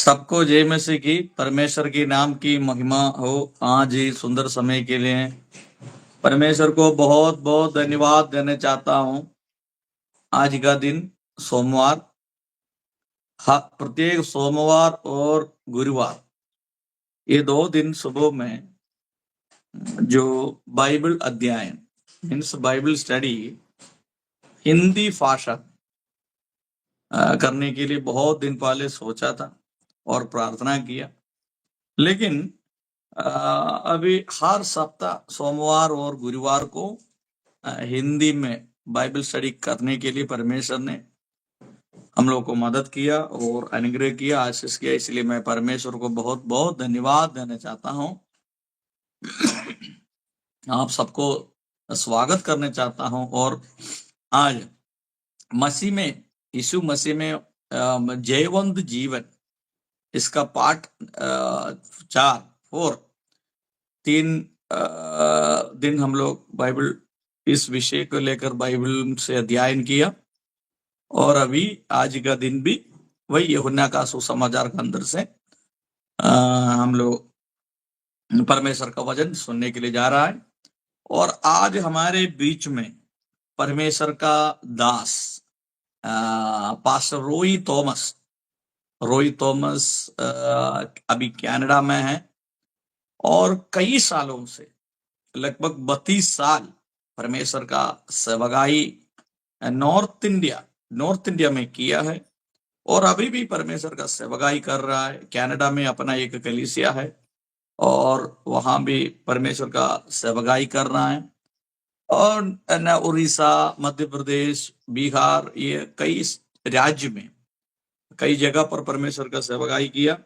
सबको जय मसीह की, परमेश्वर की नाम की महिमा हो। आज ही सुंदर समय के लिए परमेश्वर को बहुत बहुत धन्यवाद देना चाहता हूँ। आज का दिन सोमवार, प्रत्येक सोमवार और गुरुवार ये 2 दिन सुबह में जो बाइबल अध्ययन मीन्स बाइबल स्टडी हिंदी भाषा करने के लिए बहुत दिन पहले सोचा था और प्रार्थना किया, लेकिन अभी हर सप्ताह सोमवार और गुरुवार को हिंदी में बाइबल स्टडी करने के लिए परमेश्वर ने हम लोग को मदद किया और अनुग्रह किया, आशीष किया। इसलिए मैं परमेश्वर को बहुत बहुत धन्यवाद देना चाहता हूँ। आप सबको स्वागत करना चाहता हूँ। और आज मसीह में, यीशु मसीह में जयवंत जीवन, इसका पाठ 3 दिन हम लोग बाइबल इस विषय को लेकर बाइबल से अध्ययन किया। और अभी आज का दिन भी वही यूहन्ना का सुसमाचार के अंदर से हम लोग परमेश्वर का वचन सुनने के लिए जा रहा है। और आज हमारे बीच में परमेश्वर का दास पास्टर रोई थॉमस अभी कनाडा में है और कई सालों से लगभग 32 साल परमेश्वर का सेवकाई नॉर्थ इंडिया में किया है और अभी भी परमेश्वर का सेवकाई कर रहा है। कनाडा में अपना एक कलीसिया है और वहां भी परमेश्वर का सेवकाई कर रहा है। और न उड़ीसा, मध्य प्रदेश, बिहार, ये कई राज्य में कई जगह पर परमेश्वर का सेवकाई किया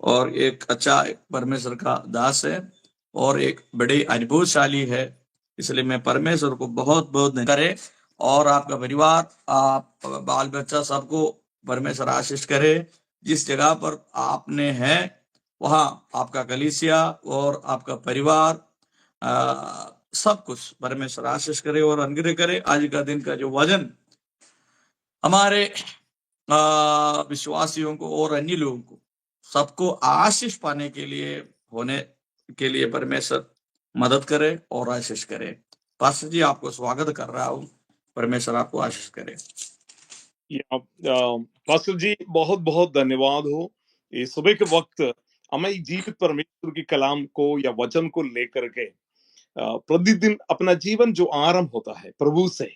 और एक अच्छा परमेश्वर का दास है और एक बड़े अनुभवशाली है। इसलिए मैं परमेश्वर को बहुत बहुत करे और आपका परिवार, आप बाल बच्चा सबको परमेश्वर आशीष करे। जिस जगह पर आपने है वहां आपका कलीसिया और आपका परिवार सब कुछ परमेश्वर आशीष करे और अनुग्रह करे। आज का दिन का जो वचन हमारे विश्वासियों को और अन्य लोगों को सबको आशीष पाने के लिए होने के लिए परमेश्वर मदद करे और आशीष करे। पास्टर जी, आपको स्वागत कर रहा हूँ। परमेश्वर आपको आशीष करे। पास्टर जी, बहुत बहुत धन्यवाद हो। ये सुबह के वक्त हमें जीवित परमेश्वर की कलाम को या वचन को लेकर के प्रतिदिन अपना जीवन जो आरंभ होता है प्रभु से,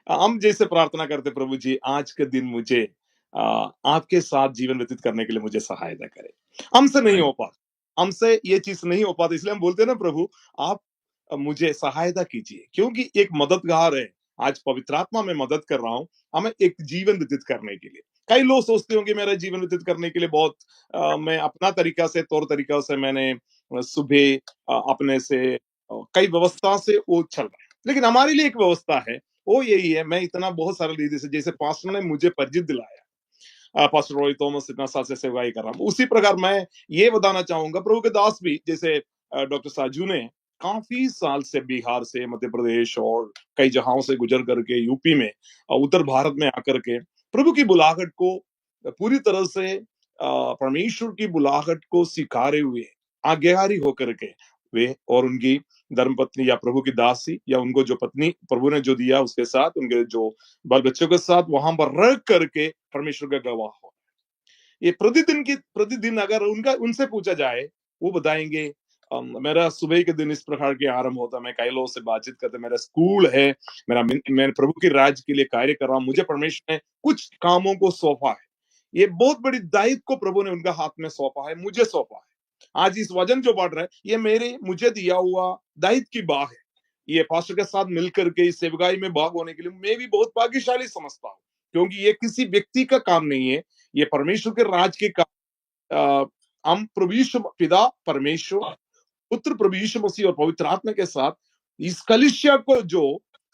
हम जैसे प्रार्थना करते, प्रभु जी आज के दिन मुझे आपके साथ जीवन व्यतीत करने के लिए मुझे सहायता करें। हमसे नहीं हो पाता, हमसे ये चीज नहीं हो पाती, इसलिए हम बोलते हैं ना, प्रभु आप मुझे सहायता कीजिए, क्योंकि एक मददगार है। आज पवित्र आत्मा में मदद कर रहा हूँ हमें एक जीवन व्यतीत करने के लिए। कई लोग सोचते होंगे मेरा जीवन व्यतीत करने के लिए बहुत मैं अपना तरीका से, तौर तरीका से मैंने सुबह अपने से कई व्यवस्था से वो चल रहा है, लेकिन हमारे लिए एक व्यवस्था है, वो यही है। मैं इतना बहुत सारे लीडर से, जैसे पास्टर ने मुझे परिचित दिलाया, पास्टर रॉय थॉमस इतना साल से सेवाई कर रहा हूँ, उसी प्रकार मैं ये बताना चाहूंगा प्रभु के दास भी, जैसे डॉक्टर साजू ने काफी साल से बिहार से, मध्य प्रदेश और कई जगहों से गुजर करके यूपी में, उत्तर भारत में आकर के प्रभु की बुलाहट को पूरी तरह से परमेश्वर की बुलाहट को स्वीकारे हुए आज्ञाकारी होकर के वे और उनकी धर्मपत्नी या प्रभु की दासी या उनको जो पत्नी प्रभु ने जो दिया उसके साथ, उनके जो बाल बच्चों के साथ वहां पर रह करके परमेश्वर का गवाह हो। ये प्रतिदिन अगर उनसे पूछा जाए, वो बताएंगे मेरा सुबह के दिन इस प्रकार के आरंभ होता, मैं कई लोगों से बातचीत करते, मेरा स्कूल है, मैं प्रभु के राज्य के लिए कार्य कर रहा हूँ, मुझे परमेश्वर ने कुछ कामों को सौंपा है, ये बहुत बड़ी दायित्व को प्रभु ने उनका हाथ में सौंपा है, मुझे सौंपा है। आज इस वचन जो बढ़ रहा है, ये मुझे दिया हुआ दायित्व की बात है। ये पास्टर के साथ मिलकर के इस सेवकाई में भाग होने के लिए मैं भी बहुत भाग्यशाली समझता हूँ, क्योंकि ये किसी व्यक्ति का काम नहीं है, ये परमेश्वर के राज के काम। हम प्रभु यीशु पिता परमेश्वर, पुत्र प्रभु यीशु मसीह और पवित्र आत्मा के साथ इस कलीसिया को जो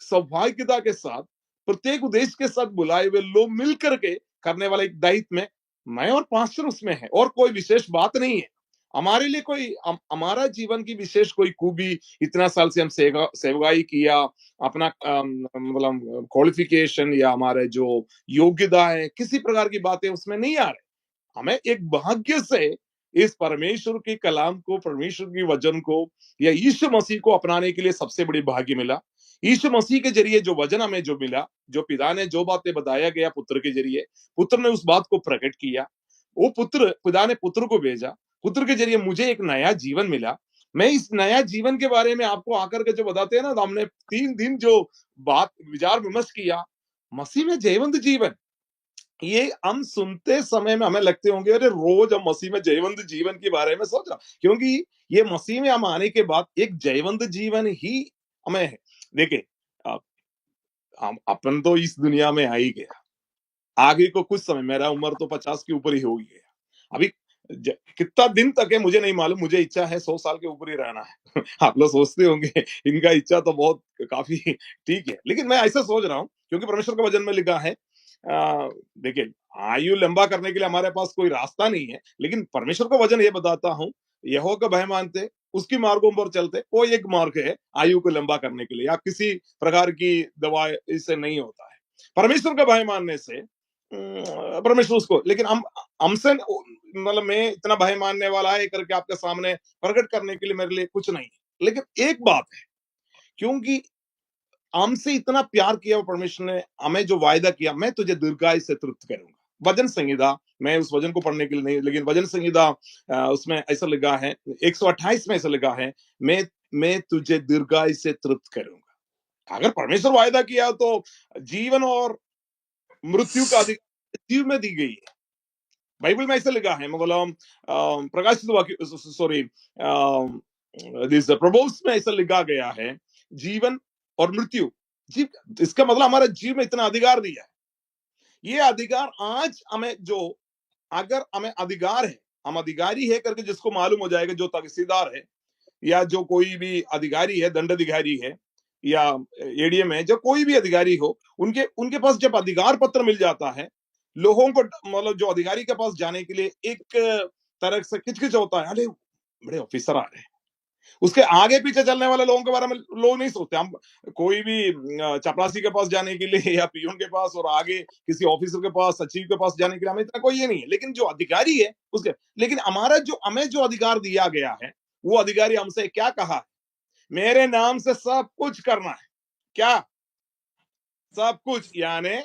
सौभाग्यता के साथ प्रत्येक उद्देश्य के साथ बुलाए हुए लोग मिलकर के करने वाले एक दायित्व में मैं और पास्टर उसमें है, और कोई विशेष बात नहीं है हमारे लिए। कोई हमारा जीवन की विशेष कोई खूबी, इतना साल से हम सेवकाई किया, अपना मतलब क्वालिफिकेशन या हमारे जो योग्यता है, किसी प्रकार की बातें उसमें नहीं आ रहे। हमें एक भाग्य से इस परमेश्वर के कलाम को, परमेश्वर की वचन को या यीशु मसीह को अपनाने के लिए सबसे बड़ी भाग्य मिला। यीशु मसीह के जरिए जो वचन हमें जो मिला, जो पिता ने जो बातें बताया गया पुत्र के जरिए, पुत्र ने उस बात को प्रकट किया। वो पिता ने पुत्र को भेजा, पुत्र के जरिए मुझे एक नया जीवन मिला। मैं इस नया जीवन के बारे में आपको आकर के जो बताते हैं ना, तो हमने 3 दिन जो बात विचार विमर्श किया, मसीह में जयवंत जीवन, ये हम सुनते समय में हमें लगते होंगे अरे रोज हम मसीह में जयवंत जीवन के बारे में सोच रहा, क्योंकि ये मसीह में हम आने के बाद एक जयवंत जीवन ही हमें है। देखिए, हम अपन तो इस दुनिया में आ ही गया, आगे को कुछ समय, मेरा उम्र तो 50 के ऊपर ही हो गया अभी। कितना दिन तक है मुझे नहीं मालूम, मुझे इच्छा है 100 साल के ऊपर ही रहना है। आप लोग सोचते होंगे इनका इच्छा तो बहुत काफी ठीक है, लेकिन मैं ऐसा सोच रहा हूँ क्योंकि परमेश्वर के वचन में लिखा है, देखिए, आयु लंबा करने के लिए हमारे पास कोई रास्ता नहीं है, लेकिन परमेश्वर का वचन ये बताता हूँ, यहोवा का भय मानते, उसकी मार्गों पर चलते, वो एक मार्ग है आयु को लंबा करने के लिए, या किसी प्रकार की दवा इससे नहीं होता है। परमेश्वर का भय मानने से परमेश्वर उसको, लेकिन हम हमसे मतलब मैं इतना भय मानने वाला है करके आपके सामने प्रकट करने के लिए मेरे लिए कुछ नहीं है। लेकिन एक बात है, क्योंकि हमसे इतना प्यार किया परमेश्वर ने, हमें जो वायदा किया, मैं तुझे दीर्घायु से तृप्त करूंगा। वचन संहिता, मैं उस वचन को पढ़ने के लिए नहीं, लेकिन वचन संहिता उसमें ऐसा लिखा है, 128 में ऐसा लिखा है, मैं तुझे दीर्घायु से तृप्त करूंगा। अगर परमेश्वर वायदा किया तो जीवन और मृत्यु का अधिकार जीव में दी गई है। बाइबल में ऐसा लिखा है, मतलब प्रकाशित वाक्य, सॉरी, दिस प्रपोज में ऐसा लिखा गया है, जीवन और मृत्यु, जीव, इसका मतलब हमारा जीव में इतना अधिकार दिया है। ये अधिकार आज हमें जो, अगर हमें अधिकार है, हम अधिकारी है करके जिसको मालूम हो जाएगा, जो तहसीलदार है या जो कोई भी अधिकारी है, दंड अधिकारी है या एडीएम है, जो कोई भी अधिकारी हो, उनके उनके पास जब अधिकार पत्र मिल जाता है, लोगों को मतलब जो अधिकारी के पास जाने के लिए एक तरह से किचकिच होता है, अरे बड़े ऑफिसर आ रहे हैं। उसके आगे पीछे चलने वाले लोगों के बारे में लोग नहीं सोचते। हम कोई भी चपरासी के पास जाने के लिए या पीयून के पास और आगे किसी ऑफिसर के पास, सचिव के पास जाने के लिए हमें इतना कोई ये नहीं है, लेकिन जो अधिकारी है उसके, लेकिन हमारा जो, हमें जो अधिकार दिया गया है, वो अधिकारी हमसे क्या कहा है, मेरे नाम से सब कुछ करना है। क्या? सब कुछ, यानी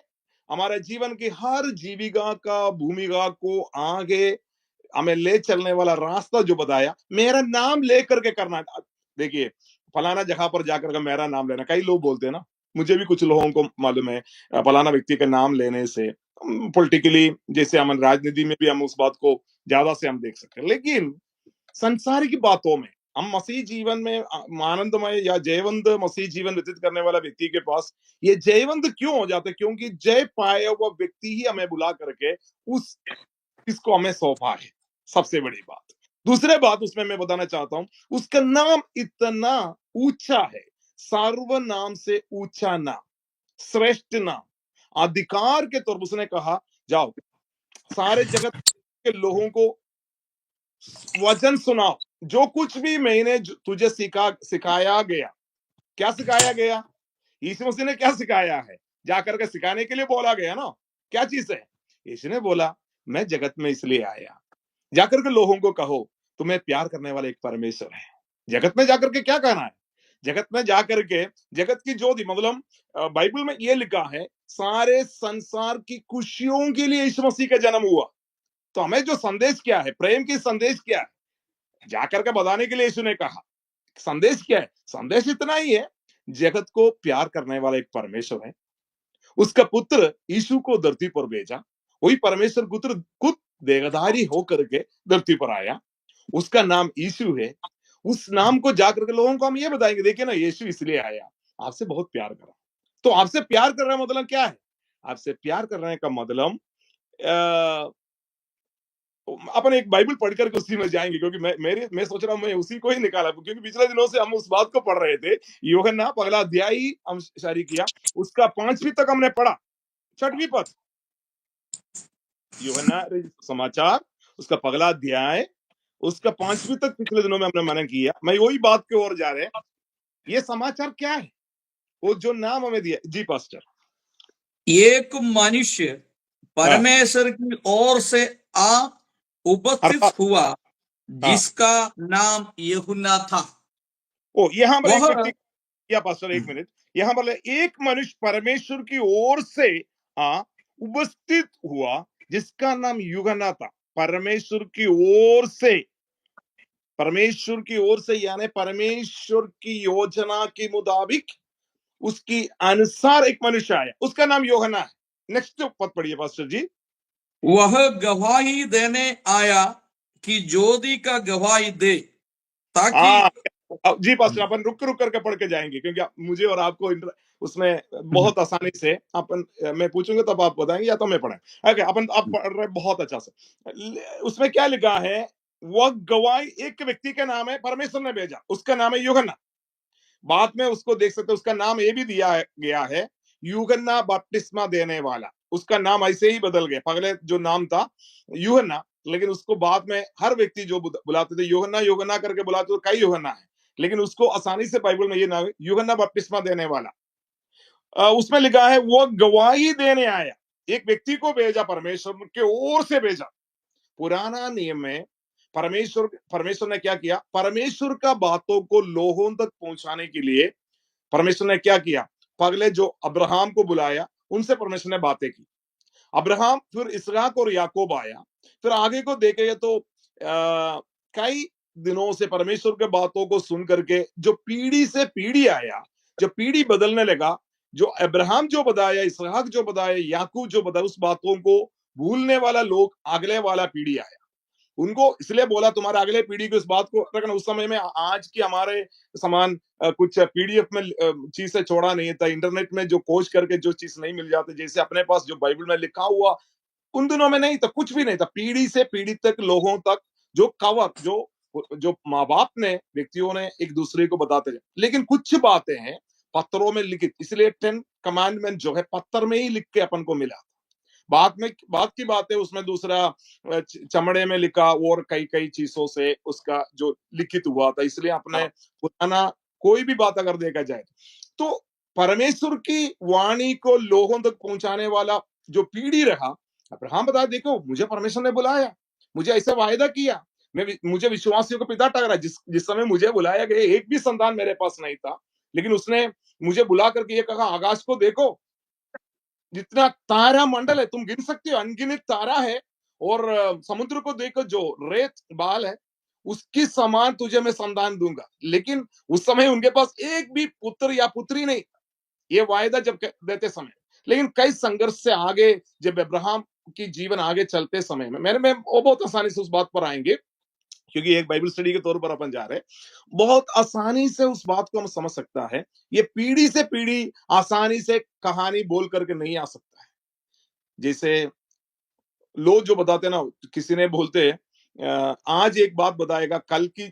हमारे जीवन की हर जीविका का, भूमिका को आगे हमें ले चलने वाला रास्ता जो बताया, मेरा नाम लेकर के करना है। देखिए, फलाना जगह पर जाकर के मेरा नाम लेना, कई लोग बोलते हैं ना, मुझे भी कुछ लोगों को मालूम है, फलाना व्यक्ति का नाम लेने से पॉलिटिकली, जैसे हम राजनीति में भी हम उस बात को ज्यादा से हम देख सकते हैं, लेकिन संसारिक बातों में हम मसीह जीवन में आनंदमय या जयवंत मसीह जीवन व्यतीत करने वाला व्यक्ति के पास ये जयवंत क्यों हो जाते, क्योंकि जय पाया हुआ व्यक्ति ही हमें बुला करके उस इसको हमें सौंपा है। सबसे बड़ी बात, दूसरे बात उसमें मैं बताना चाहता हूं, उसका नाम इतना ऊंचा है, सर्वनाम से ऊंचा नाम, श्रेष्ठ नाम, अधिकार के तौर पर उसने कहा, जाओ सारे जगत के लोगों को वचन सुनाओ, जो कुछ भी मैंने तुझे सिखाया गया। क्या सिखाया गया? यीशु मसीह ने क्या सिखाया है? जाकर के सिखाने के लिए बोला गया ना, क्या चीज है? यीशु ने बोला, मैं जगत में इसलिए आया, जाकर के लोगों को कहो तुम्हें प्यार करने वाला एक परमेश्वर है। जगत में जाकर के क्या कहना है? जगत में जाकर के जगत की ज्योति, मतलब बाइबल में ये लिखा है, सारे संसार की खुशियों के लिए यीशु मसीह का जन्म हुआ। तो हमें जो संदेश क्या है, प्रेम की संदेश क्या है, जाकर के बताने के लिए यीशु ने कहा। संदेश क्या है? संदेश इतना ही है, जगत को प्यार करने वाला एक परमेश्वर है, उसका पुत्र यीशु को धरती पर भेजा, वही परमेश्वर पुत्र खुद देहधारी होकर के धरती पर आया, उसका नाम यीशु है। उस नाम को जाकर के लोगों को हम ये बताएंगे, देखिए ना, यीशु इसलिए आया, आपसे बहुत प्यार करा। तो आपसे प्यार कर रहे मतलब क्या है? आपसे प्यार करने का मतलब अपन एक बाइबल पढ़ करके उसी में जाएंगे, क्योंकि मैं सोच रहा हूँ मैं उसी को ही निकाला, क्योंकि पिछले दिनों से हम उस बात को पढ़ रहे थे। यूहन्ना पहला अध्याय हम जारी किया, उसका 5वीं तक हमने पढ़ा, 6वीं पद, यूहन्ना समाचार उसका पहला अध्याय, उसका 5वीं तक पिछले दिनों में हमने मनन किया। मैं वही बात की ओर जा रहे हैं, ये समाचार क्या है, वो जो नाम हमें दिया। जी पास्टर। एक मनुष्य परमेश्वर की ओर से आ उपस्थित अर्थात हुआ हाँ, जिसका नाम यूहन्ना था। ओ यहाँ पर एक वह व्यक्ति, या पास्टर एक मिनट, यहाँ पर एक मनुष्य परमेश्वर की ओर से उपस्थित हुआ जिसका नाम यूहन्ना था। परमेश्वर की ओर से, परमेश्वर की ओर से यानी परमेश्वर की योजना के मुताबिक उसकी अनुसार एक मनुष्य आया, उसका नाम यूहन्ना है। नेक्स्ट पद पढ़िए पास्टर जी। वह गवाही देने आया कि ज्योति का गवाही दे, ताकि हाँ अब जी पास्टर, अपन रुक रुक करके पढ़ के जाएंगे क्योंकि मुझे और आपको उसमें बहुत आसानी से अपन, मैं पूछूंगा तब आप बताएंगे या तो मैं पढ़े। ओके, अपन आप पढ़ रहे बहुत अच्छा से। उसमें क्या लिखा है? वह गवाही एक व्यक्ति का नाम है, परमेश्वर ने भेजा, उसका नाम है यूहन्ना। बाद में उसको देख सकते हो, उसका नाम ये भी दिया गया है, यूहन्ना बपतिस्मा देने वाला। उसका नाम ऐसे ही बदल गया, पहले जो नाम था यूहन्ना, लेकिन उसको बाद में हर व्यक्ति जो बुलाते थे यूहन्ना यूहन्ना करके बुलाते, तो कई यूहन्ना है, लेकिन उसको आसानी से बाइबल में ये नाम है यूहन्ना बपतिस्मा देने वाला। उसमें लिखा है वो गवाही देने आया, एक व्यक्ति को भेजा, परमेश्वर के ओर से भेजा। पुराना नियम में परमेश्वर परमेश्वर ने क्या किया? परमेश्वर का बातों को लोगों तक पहुंचाने के लिए परमेश्वर ने क्या किया? पहले जो अब्राहम को बुलाया, उनसे परमेश्वर ने बातें की। अब्राहम, फिर इसहाक और याकूब आया। फिर आगे को देखे तो कई दिनों से परमेश्वर के बातों को सुन करके जो पीढ़ी से पीढ़ी आया, जो पीढ़ी बदलने लगा, जो अब्राहम जो बताया, इसहाक जो बताया, याकूब जो बताया, उस बातों को भूलने वाला लोग अगले वाला पीढ़ी आया। उनको इसलिए बोला तुम्हारे अगले पीढ़ी को इस बात को रखना। उस समय में आज की हमारे समान कुछ पीडीएफ में चीजें छोड़ा नहीं था, इंटरनेट में जो खोज करके जो चीज नहीं मिल जाती, जैसे अपने पास जो बाइबल में लिखा हुआ उन दिनों में नहीं था, कुछ भी नहीं था। पीढ़ी से पीढ़ी तक लोगों तक जो कवर, जो जो माँ बाप ने, व्यक्तियों ने एक दूसरे को बताते थे। लेकिन कुछ बातें हैं पत्रों में लिखित, इसलिए 10 कमांडमेंट जो है पत्थर में ही लिख के अपन को मिला। बाद की बात है, उसमें दूसरा चमड़े में लिखा और कई कई चीजों से उसका जो लिखित हुआ था। इसलिए अपने पुराना कोई भी बात अगर देखा जाए तो परमेश्वर की वाणी को लोगों तक पहुंचाने वाला जो पीढ़ी रहा, अब्राहम बताया देखो मुझे परमेश्वर ने बुलाया, मुझे ऐसा वायदा किया, मुझे विश्वासियों को पिता ठहरा। जिस समय मुझे बुलाया गया एक भी संतान मेरे पास नहीं था, लेकिन उसने मुझे बुला करके ये कहा आकाश को देखो, जितना तारा मंडल है तुम गिन सकते हो, अनगिनत तारा है। और समुद्र को देखो जो रेत बाल है, उसकी समान तुझे मैं संतान दूंगा। लेकिन उस समय उनके पास एक भी पुत्र या पुत्री नहीं, ये वायदा जब देते समय। लेकिन कई संघर्ष से आगे जब अब्राहम की जीवन आगे चलते समय में मेरे में वो बहुत आसानी से उस बात पर आएंगे, क्योंकि एक बाइबल स्टडी के तौर पर अपन जा रहे हैं, बहुत आसानी से उस बात को हम समझ सकता है। ये पीढ़ी से पीढ़ी आसानी से कहानी बोल करके नहीं आ सकता है। जैसे लोग जो बताते ना, किसी ने बोलते आज एक बात बताएगा, कल की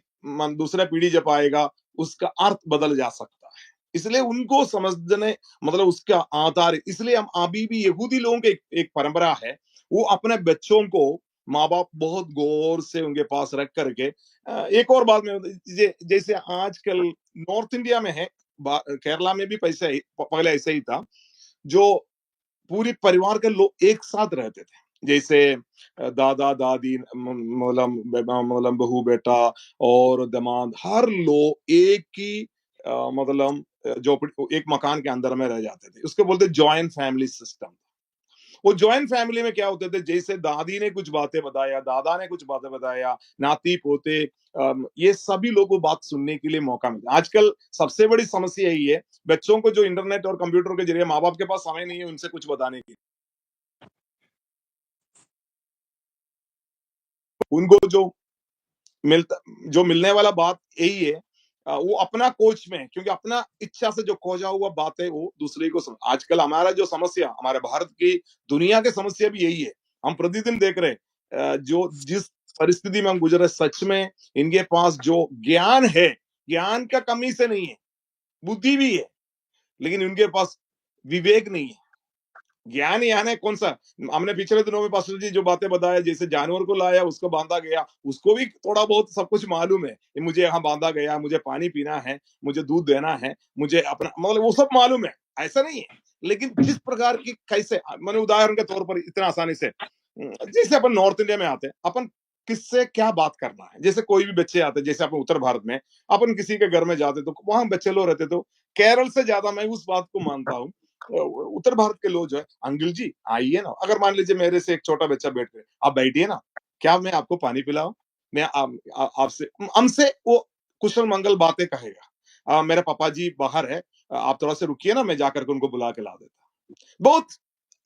दूसरा पीढ़ी जब आएगा उसका अर्थ बदल जा सकता है। इसलिए उनको समझने मतलब उसका आधार, इसलिए हम अभी भी यहूदी लोगों के एक परंपरा है, वो अपने बच्चों को माँ बाप बहुत गौर से उनके पास रख करके एक और बात में जैसे आजकल नॉर्थ इंडिया में है, केरला में भी पैसे पहले ऐसे ही था, जो पूरी परिवार के लोग एक साथ रहते थे। जैसे दादा दादी मतलब बहू बेटा और दामाद, हर लोग एक ही मतलब जो एक मकान के अंदर में रह जाते थे, उसको बोलते जॉइंट फैमिली सिस्टम। वो जॉइंट फैमिली में क्या होते थे, जैसे दादी ने कुछ बातें बताया, दादा ने कुछ बातें बताया, नाती पोते, ये सभी लोगों को बात सुनने के लिए मौका मिलता। आजकल सबसे बड़ी समस्या यही है, बच्चों को जो इंटरनेट और कंप्यूटर के जरिए, माँ बाप के पास समय नहीं है उनसे कुछ बताने की, उनको जो मिलने वाला बात यही है, वो अपना कोच में, क्योंकि अपना इच्छा से जो खोजा हुआ बात है वो दूसरे को आजकल हमारा जो समस्या, हमारे भारत की, दुनिया की समस्या भी यही है। हम प्रतिदिन देख रहे जो जिस परिस्थिति में हम गुजर रहे, सच में इनके पास जो ज्ञान है, ज्ञान का कमी से नहीं है, बुद्धि भी है, लेकिन उनके पास विवेक नहीं है। ज्ञान यहाँ है कौन सा? हमने पिछले दिनों में पास्टर जी जो बातें बताया, जैसे जानवर को लाया, उसको बांधा गया, उसको भी थोड़ा बहुत सब कुछ मालूम है, मुझे यहाँ बांधा गया, मुझे पानी पीना है, मुझे दूध देना है, मुझे अपना मतलब वो सब मालूम है, ऐसा नहीं है। लेकिन जिस प्रकार की, कैसे मैंने उदाहरण के तौर पर इतना आसानी से, जैसे अपन नॉर्थ इंडिया में आते हैं, अपन किससे क्या बात करना है। जैसे कोई भी बच्चे आते, जैसे अपन उत्तर भारत में अपन किसी के घर में जाते तो वहां बच्चे लोग रहते, तो केरल से ज्यादा मैं उस बात को मानता हूँ उत्तर भारत के लोग जो है, अंकल जी आइए ना, अगर मान लीजिए मेरे से एक छोटा बच्चा बैठ गए, आप बैठिए ना, क्या मैं आपको पानी पिलाऊं, मैं आपसे हमसे वो कुशल मंगल बातें कहेगा। मेरे पापा जी बाहर है, आप थोड़ा सा रुकिए ना, मैं जाकर के उनको बुला के ला देता। बहुत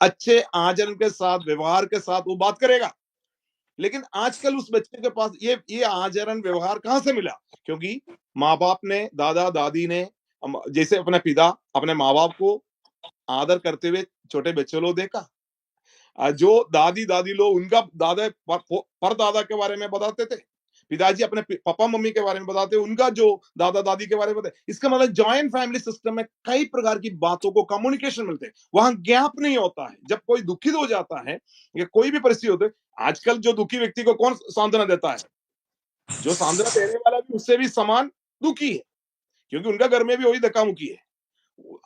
अच्छे आचरण के साथ, व्यवहार के साथ वो बात करेगा। लेकिन आजकल उस बच्चे के पास ये आचरण व्यवहार कहां से मिला? क्योंकि माँ बाप ने, दादा दादी ने, जैसे अपने पिता अपने माँ बाप को आदर करते हुए छोटे बच्चे लोग देखा। जो दादी दादी लोग उनका दादा पर दादा के बारे में बताते थे, पिताजी अपने पापा मम्मी के बारे में बताते, उनका जो दादा दादी के बारे में बताते। इसका मतलब जॉइंट फैमिली सिस्टम में कई प्रकार की बातों को कम्युनिकेशन मिलते हैं, वहां गैप नहीं होता है। जब कोई दुखित हो जाता है या कोई भी परिस्थिति होती है, आजकल जो दुखी व्यक्ति को कौन सांत्वना देता है? जो सांत्वना देने वाला भी उससे भी समान दुखी है, क्योंकि उनका घर में भी वही धक्का मुक्की है।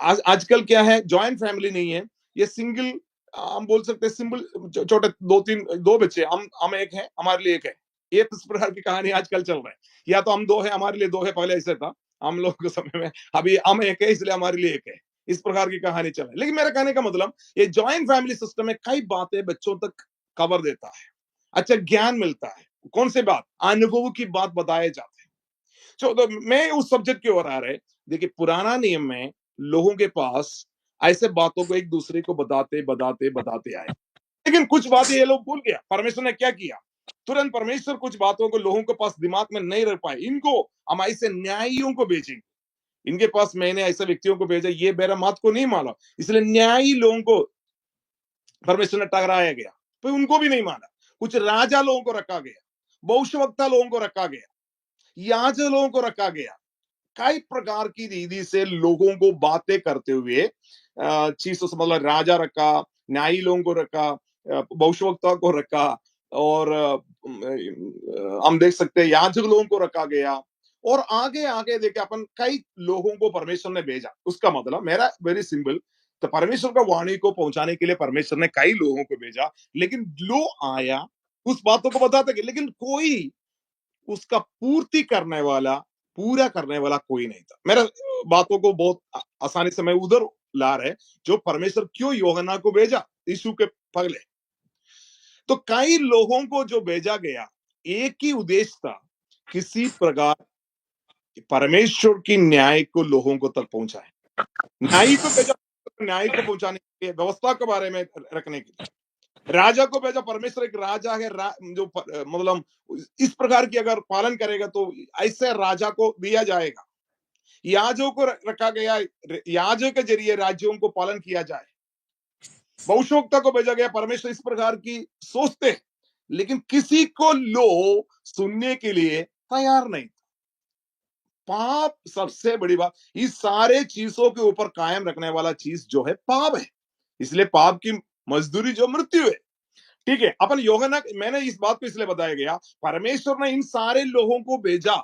आजकल क्या है, जॉइंट फैमिली नहीं है, ये सिंगल, हम बोल सकते हैं सिंपल, छोटे दो तीन, दो बच्चे, हम एक है, हमारे लिए एक है। ये इस प्रकार की कहानी आजकल चल रहा है। या तो हम दो है, हमारे लिए दो है, पहले ऐसे था हम लोग के समय में, अभी हम एक है इसलिए हमारे लिए एक है। इस प्रकार की कहानी चल रही है। लेकिन मेरा कहने का मतलब, ये जॉइंट फैमिली सिस्टम में कई बातें बच्चों तक कवर देता है, अच्छा ज्ञान मिलता है। कौन सी बात? अनुभव की बात बताए जाते हैं। तो मैं उस सब्जेक्ट की ओर आ रहे। देखिए, पुराना नियम में लोगों के पास ऐसे बातों को एक दूसरे को बताते बताते बताते आए, लेकिन कुछ बातें ये लोग भूल गया। परमेश्वर ने क्या किया? तुरंत परमेश्वर कुछ बातों को लोगों के पास दिमाग में नहीं रख पाए, इनको हम ऐसे न्यायियों को भेजेंगे, इनके पास मैंने ऐसे व्यक्तियों को भेजा, ये मेरा बात को नहीं माना, इसलिए न्यायी लोगों को परमेश्वर ने टकराया गया, तो उनको भी नहीं माना। कुछ राजा लोगों को रखा गया, भविष्यवक्ता लोगों को रखा गया, याजक लोगों को रखा गया। कई प्रकार की रीति से लोगों को बातें करते हुए चीजों से, मतलब राजा रखा, न्यायी लोगों को रखा, भविष्यवक्ता को रखा, और हम देख सकते हैं याजक लोगों को रखा गया। और आगे आगे देखे अपन कई लोगों को परमेश्वर ने भेजा। उसका मतलब मेरा वेरी सिंपल, तो परमेश्वर का वाणी को पहुंचाने के लिए परमेश्वर ने कई लोगों को भेजा, लेकिन लो आया उस बातों को बताते गए, लेकिन कोई उसका पूर्ति करने वाला, पूरा करने वाला कोई नहीं था। मेरा बातों को बहुत आसानी से मैं उधर ला रहे, जो परमेश्वर क्यों यूहन्ना को भेजा यीशु के पहले। तो कई लोगों को जो भेजा गया, एक ही उद्देश्य था, किसी प्रकार परमेश्वर की न्याय को लोगों को तक पहुंचाए। न्यायी को भेजा न्याय को पहुंचाने के लिए, व्यवस्था के बारे में रखने के लिए। राजा को भेजा, परमेश्वर एक राजा है, मतलब इस प्रकार की अगर पालन करेगा तो ऐसे राजा को दिया जाएगा। याजों को रखा गया, याजों के जरिए राज्यों को पालन किया जाए। भविष्यवक्ता को भेजा गया, परमेश्वर इस प्रकार की सोचते हैं, लेकिन किसी को लो सुनने के लिए तैयार नहीं। पाप सबसे बड़ी बात, इस सारे चीजों के ऊपर कायम रखने वाला चीज जो है पाप है, इसलिए पाप की मजदूरी जो मृत्यु है। ठीक है, अपन यूहन्ना, मैंने इस बात को इसलिए बताया गया, परमेश्वर ने इन सारे लोगों को भेजा।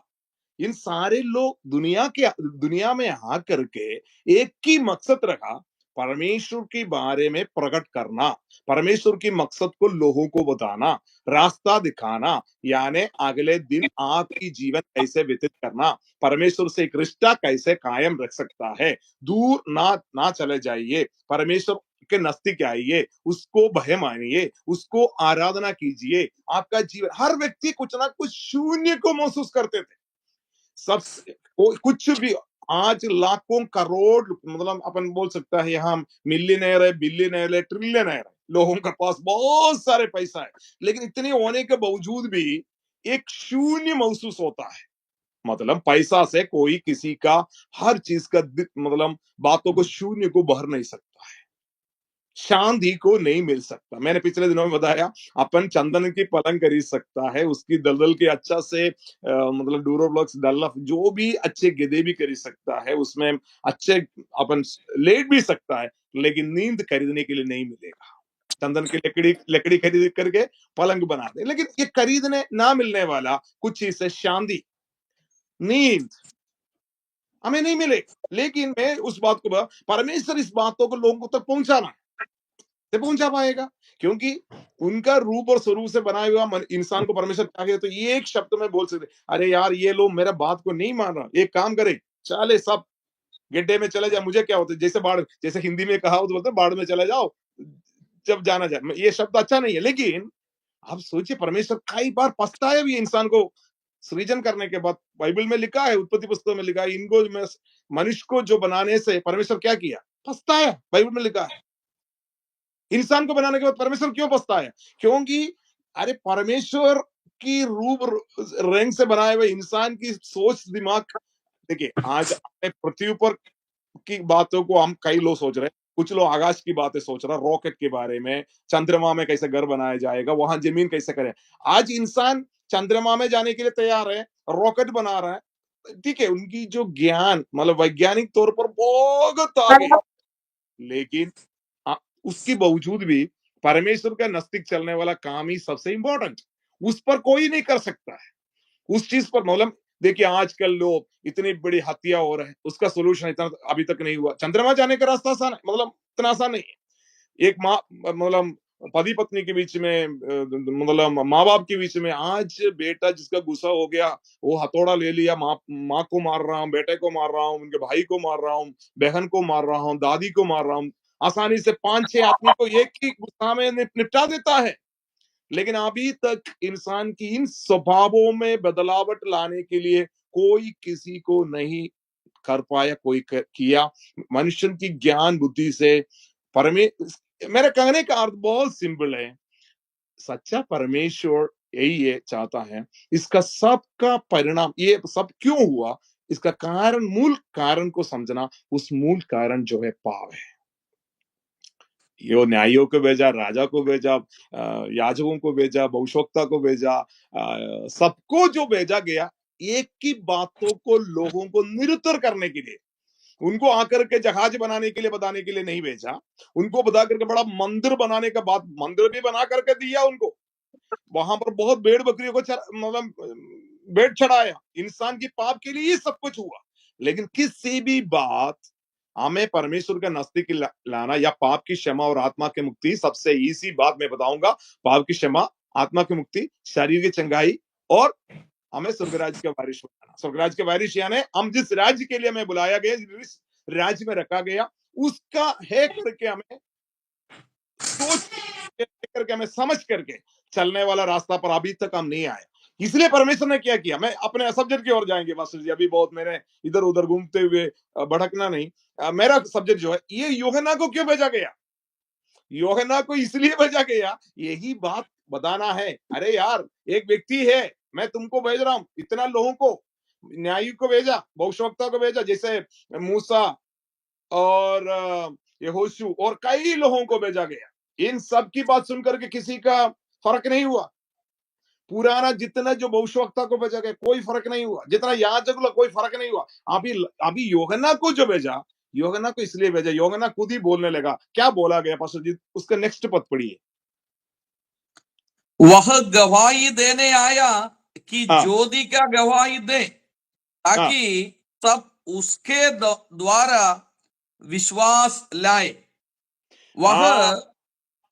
इन सारे लोग दुनिया में आ करके एक ही मकसद रखा, परमेश्वर के बारे में प्रकट करना, परमेश्वर की मकसद को लोगों को बताना, रास्ता दिखाना, यानी अगले दिन आपकी जीवन कैसे व्यतीत करना, परमेश्वर से एक रिश्ता कैसे कायम रख सकता है, दूर ना चले जाइए, परमेश्वर के नजदीक आइए, उसको भय मानिए, उसको आराधना कीजिए। आपका जीवन, हर व्यक्ति कुछ ना कुछ शून्य को महसूस करते थे। सब कुछ भी, आज लाखों करोड़, मतलब अपन बोल सकता है यहाँ मिलियनर है, बिलियनर है, ट्रिलियनर है, लोगों के पास बहुत सारे पैसा है, लेकिन इतने होने के बावजूद भी एक शून्य महसूस होता है। मतलब पैसा से कोई किसी का हर चीज का मतलब बातों को, शून्य को भर नहीं सकता है, शांति को नहीं मिल सकता। मैंने पिछले दिनों में बताया, अपन चंदन की पलंग खरीद सकता है, उसकी दलदल के अच्छा से मतलब डूरोब्लॉक्स डल्लफ जो भी अच्छे गदे भी खरीद सकता है, उसमें अच्छे अपन लेट भी सकता है, लेकिन नींद खरीदने के लिए नहीं मिलेगा। चंदन की लकड़ी लकड़ी खरीद करके पलंग बना दे, लेकिन ये खरीदने ना मिलने वाला कुछ चीज है, शांति, नींद हमें नहीं मिलेगा। लेकिन मैं उस बात को, परमेश्वर इस बातों को लोगों तक पहुंचाना, से पहुंचा पाएगा, क्योंकि उनका रूप और स्वरूप से बनाया हुआ इंसान को परमेश्वर क्या कहते, तो ये एक शब्द में बोल सकते, अरे यार ये लोग मेरा बात को नहीं मान रहा, एक काम करे, चले सब गड्ढे में चले जाए, मुझे क्या होता है, जैसे बाढ़, जैसे हिंदी में कहा तो बोलते हैं बाढ़ में चले जाओ जब जाना जाए, ये शब्द अच्छा नहीं है, लेकिन आप सोचिए परमेश्वर कई बार पछताया भी इंसान को सृजन करने के बाद। बाइबल में लिखा है, उत्पत्ति पुस्तक में लिखा है, इनको मनुष्य को जो बनाने से परमेश्वर क्या किया, पछताया, बाइबल में लिखा है। इंसान को बनाने के बाद परमेश्वर क्यों पछताया, क्योंकि अरे परमेश्वर की रूप रंग से बनाए हुए इंसान की सोच दिमाग, देखिए आज पृथ्वी पर की बातों को हम कई लोग सोच रहे हैं, कुछ लोग आकाश की बातें सोच रहे हैं, रॉकेट के बारे में, चंद्रमा में कैसे घर बनाया जाएगा, वहां जमीन कैसे करें। आज इंसान चंद्रमा में जाने के लिए तैयार है, रॉकेट बना रहा है, ठीक है, उनकी जो ज्ञान मतलब वैज्ञानिक तौर पर बहुत आगे है, लेकिन उसके बावजूद भी परमेश्वर का नजदीक चलने वाला काम ही सबसे इंपॉर्टेंट, उस पर कोई नहीं कर सकता है, उस चीज पर मतलब देखिए आजकल लोग इतनी बड़ी हत्या हो रहा है, उसका सोल्यूशन इतना अभी तक नहीं हुआ। चंद्रमा जाने का रास्ता आसान है, मतलब इतना आसान नहीं है। एक माँ मतलब पति पत्नी के बीच में मतलब माँ बाप के बीच में, आज बेटा जिसका गुस्सा हो गया वो हथौड़ा ले लिया, माँ को मार रहा हूँ, बेटे को मार रहा हूँ, उनके भाई को मार रहा हूँ, बहन को मार रहा हूँ, दादी को मार रहा हूँ, आसानी से 5-6 आदमी को एक ही गुस्सा में निपटा देता है। लेकिन अभी तक इंसान की इन स्वभावों में बदलावट लाने के लिए कोई किसी को नहीं कर पाया, कोई किया मनुष्य की ज्ञान बुद्धि से परमे मेरे कहने का अर्थ बहुत सिंपल है, सच्चा परमेश्वर यही ये चाहता है, इसका सबका परिणाम ये सब क्यों हुआ, इसका कारण, मूल कारण को समझना, उस मूल कारण जो है पाप है। यो न्यायियों को भेजा, राजा को भेजा, याजकों को भेजा, भविष्यवक्ता को भेजा, सबको जो भेजा गया एक ही बातों को लोगों को निरुत्तर करने के लिए, उनको आकर के जहाज बनाने के लिए बताने के लिए नहीं भेजा, उनको बता करके बड़ा मंदिर बनाने का बात, मंदिर भी बना करके दिया उनको, वहां पर बहुत भेड़ बकरियों को मतलब भेंट चढ़ाया, इंसान की पाप के लिए ये सब कुछ हुआ। लेकिन किसी भी बात हमें परमेश्वर के नजदीक लाना या पाप की क्षमा और आत्मा की मुक्ति, सबसे इजी बात मैं बताऊंगा, पाप की क्षमा, आत्मा की मुक्ति, शरीर की चंगाई और हमें स्वर्ग राज्य के वारिश बनाना। स्वर्ग राज्य के वारिश यानी हम जिस राज्य के लिए हमें बुलाया गया, जिस राज्य में रखा गया, उसका है करके हमें सोच करके, हमें समझ करके चलने वाला रास्ता पर अभी तक हम नहीं आए। इसलिए परमेश्वर ने क्या किया, मैं अपने सब्जेक्ट की ओर जाएंगे मास्टर जी, अभी बहुत मैंने इधर उधर घूमते हुए भटकना नहीं। मेरा सब्जेक्ट जो है, ये यूहन्ना को क्यों भेजा गया, यूहन्ना को इसलिए भेजा गया, यही बात बताना है, अरे यार एक व्यक्ति है, मैं तुमको भेज रहा हूं, इतना लोगों को, न्यायी को भेजा, भविष्यवक्ता को भेजा, जैसे मूसा और यहोशू और कई लोगों को भेजा गया, इन सब की बात सुनकर के किसी का फर्क नहीं हुआ। पुराना जितना जो भविष्यवक्ता को भेजा गया कोई फर्क नहीं हुआ, जितना याजक को कोई फर्क नहीं हुआ। अभी अभी यूहन्ना को जो भेजा, यूहन्ना को इसलिए भेजा, यूहन्ना खुद ही बोलने लगा, क्या बोला गया पास्टर जी, उसका नेक्स्ट पद पढ़िए। वह गवाही देने आया कि हाँ ज्योति का गवाही दे, हाँ ताकि सब उसके द्वारा विश्वास लाए। वह हाँ,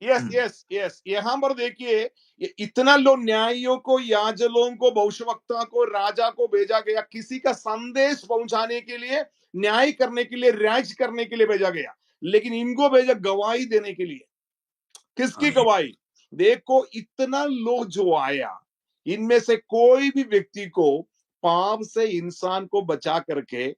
यस यस यस, यहाँ पर देखिए, ये इतना लोग न्यायियों को, याजकों को, भविष्यवक्ता को, राजा को भेजा गया, किसी का संदेश पहुंचाने के लिए, न्याय करने के लिए, राज्य करने के लिए भेजा गया, लेकिन इनको भेजा गवाही देने के लिए। किसकी गवाही, देखो इतना लोग जो आया, इनमें से कोई भी व्यक्ति को पाप से इंसान को बचा करके,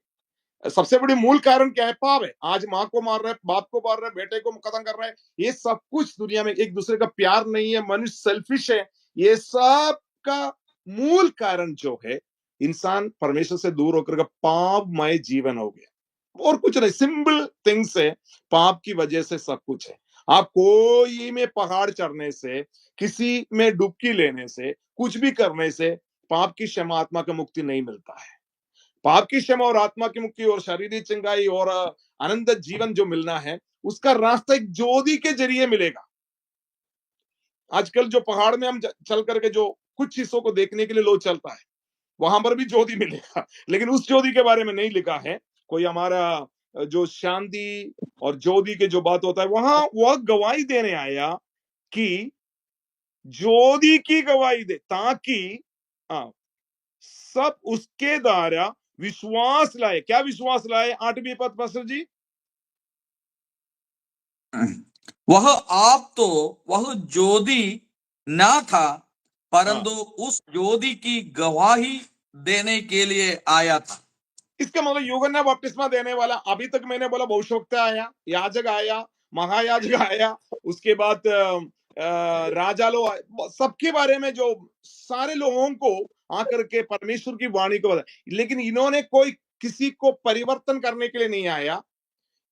सबसे बड़ी मूल कारण क्या है, पाप है। आज माँ को मार रहा है, बाप को मार रहा है, बेटे को खत्म कर रहा है, ये सब कुछ दुनिया में एक दूसरे का प्यार नहीं है, मनुष्य सेल्फिश है, ये सब का मूल कारण जो है, इंसान परमेश्वर से दूर होकर का पापमय जीवन हो गया, और कुछ नहीं, सिंपल थिंग्स है, पाप की वजह से सब कुछ है। आप कोई में पहाड़ चढ़ने से, किसी में डुबकी लेने से, कुछ भी करने से पाप की क्षमा, आत्मा की मुक्ति नहीं मिलता है। पाप की क्षमा और आत्मा की मुक्ति और शारीरिक चंगाई और आनंद जीवन जो मिलना है, उसका रास्ता एक ज्योति के जरिए मिलेगा। आजकल जो पहाड़ में हम चल करके जो कुछ हिस्सों को देखने के लिए लोग चलता है, वहां पर भी ज्योति मिलेगा, लेकिन उस ज्योति के बारे में नहीं लिखा है। कोई हमारा जो शांति और ज्योति के जो बात होता है, वहां वह गवाही देने आया कि ज्योति की गवाही दे, ताकि हाँ, सब उसके द्वारा विश्वास लाए। क्या विश्वास लाए? 8वीं पद पास्टर जी। वह आप तो वह ज्योति ना था, हाँ, परंतु उस ज्योति की गवाही देने के लिए आया था। इसका मतलब यूहन्ना बपतिस्मा देने वाला, अभी तक मैंने बोला भविष्यवक्ता आया, याजक आया, महायाजक आया, उसके बाद राजा लोग, सबके बारे में जो सारे लोगों को आकर के परमेश्वर की वाणी को बताया, लेकिन इन्होंने कोई किसी को परिवर्तन करने के लिए नहीं आया,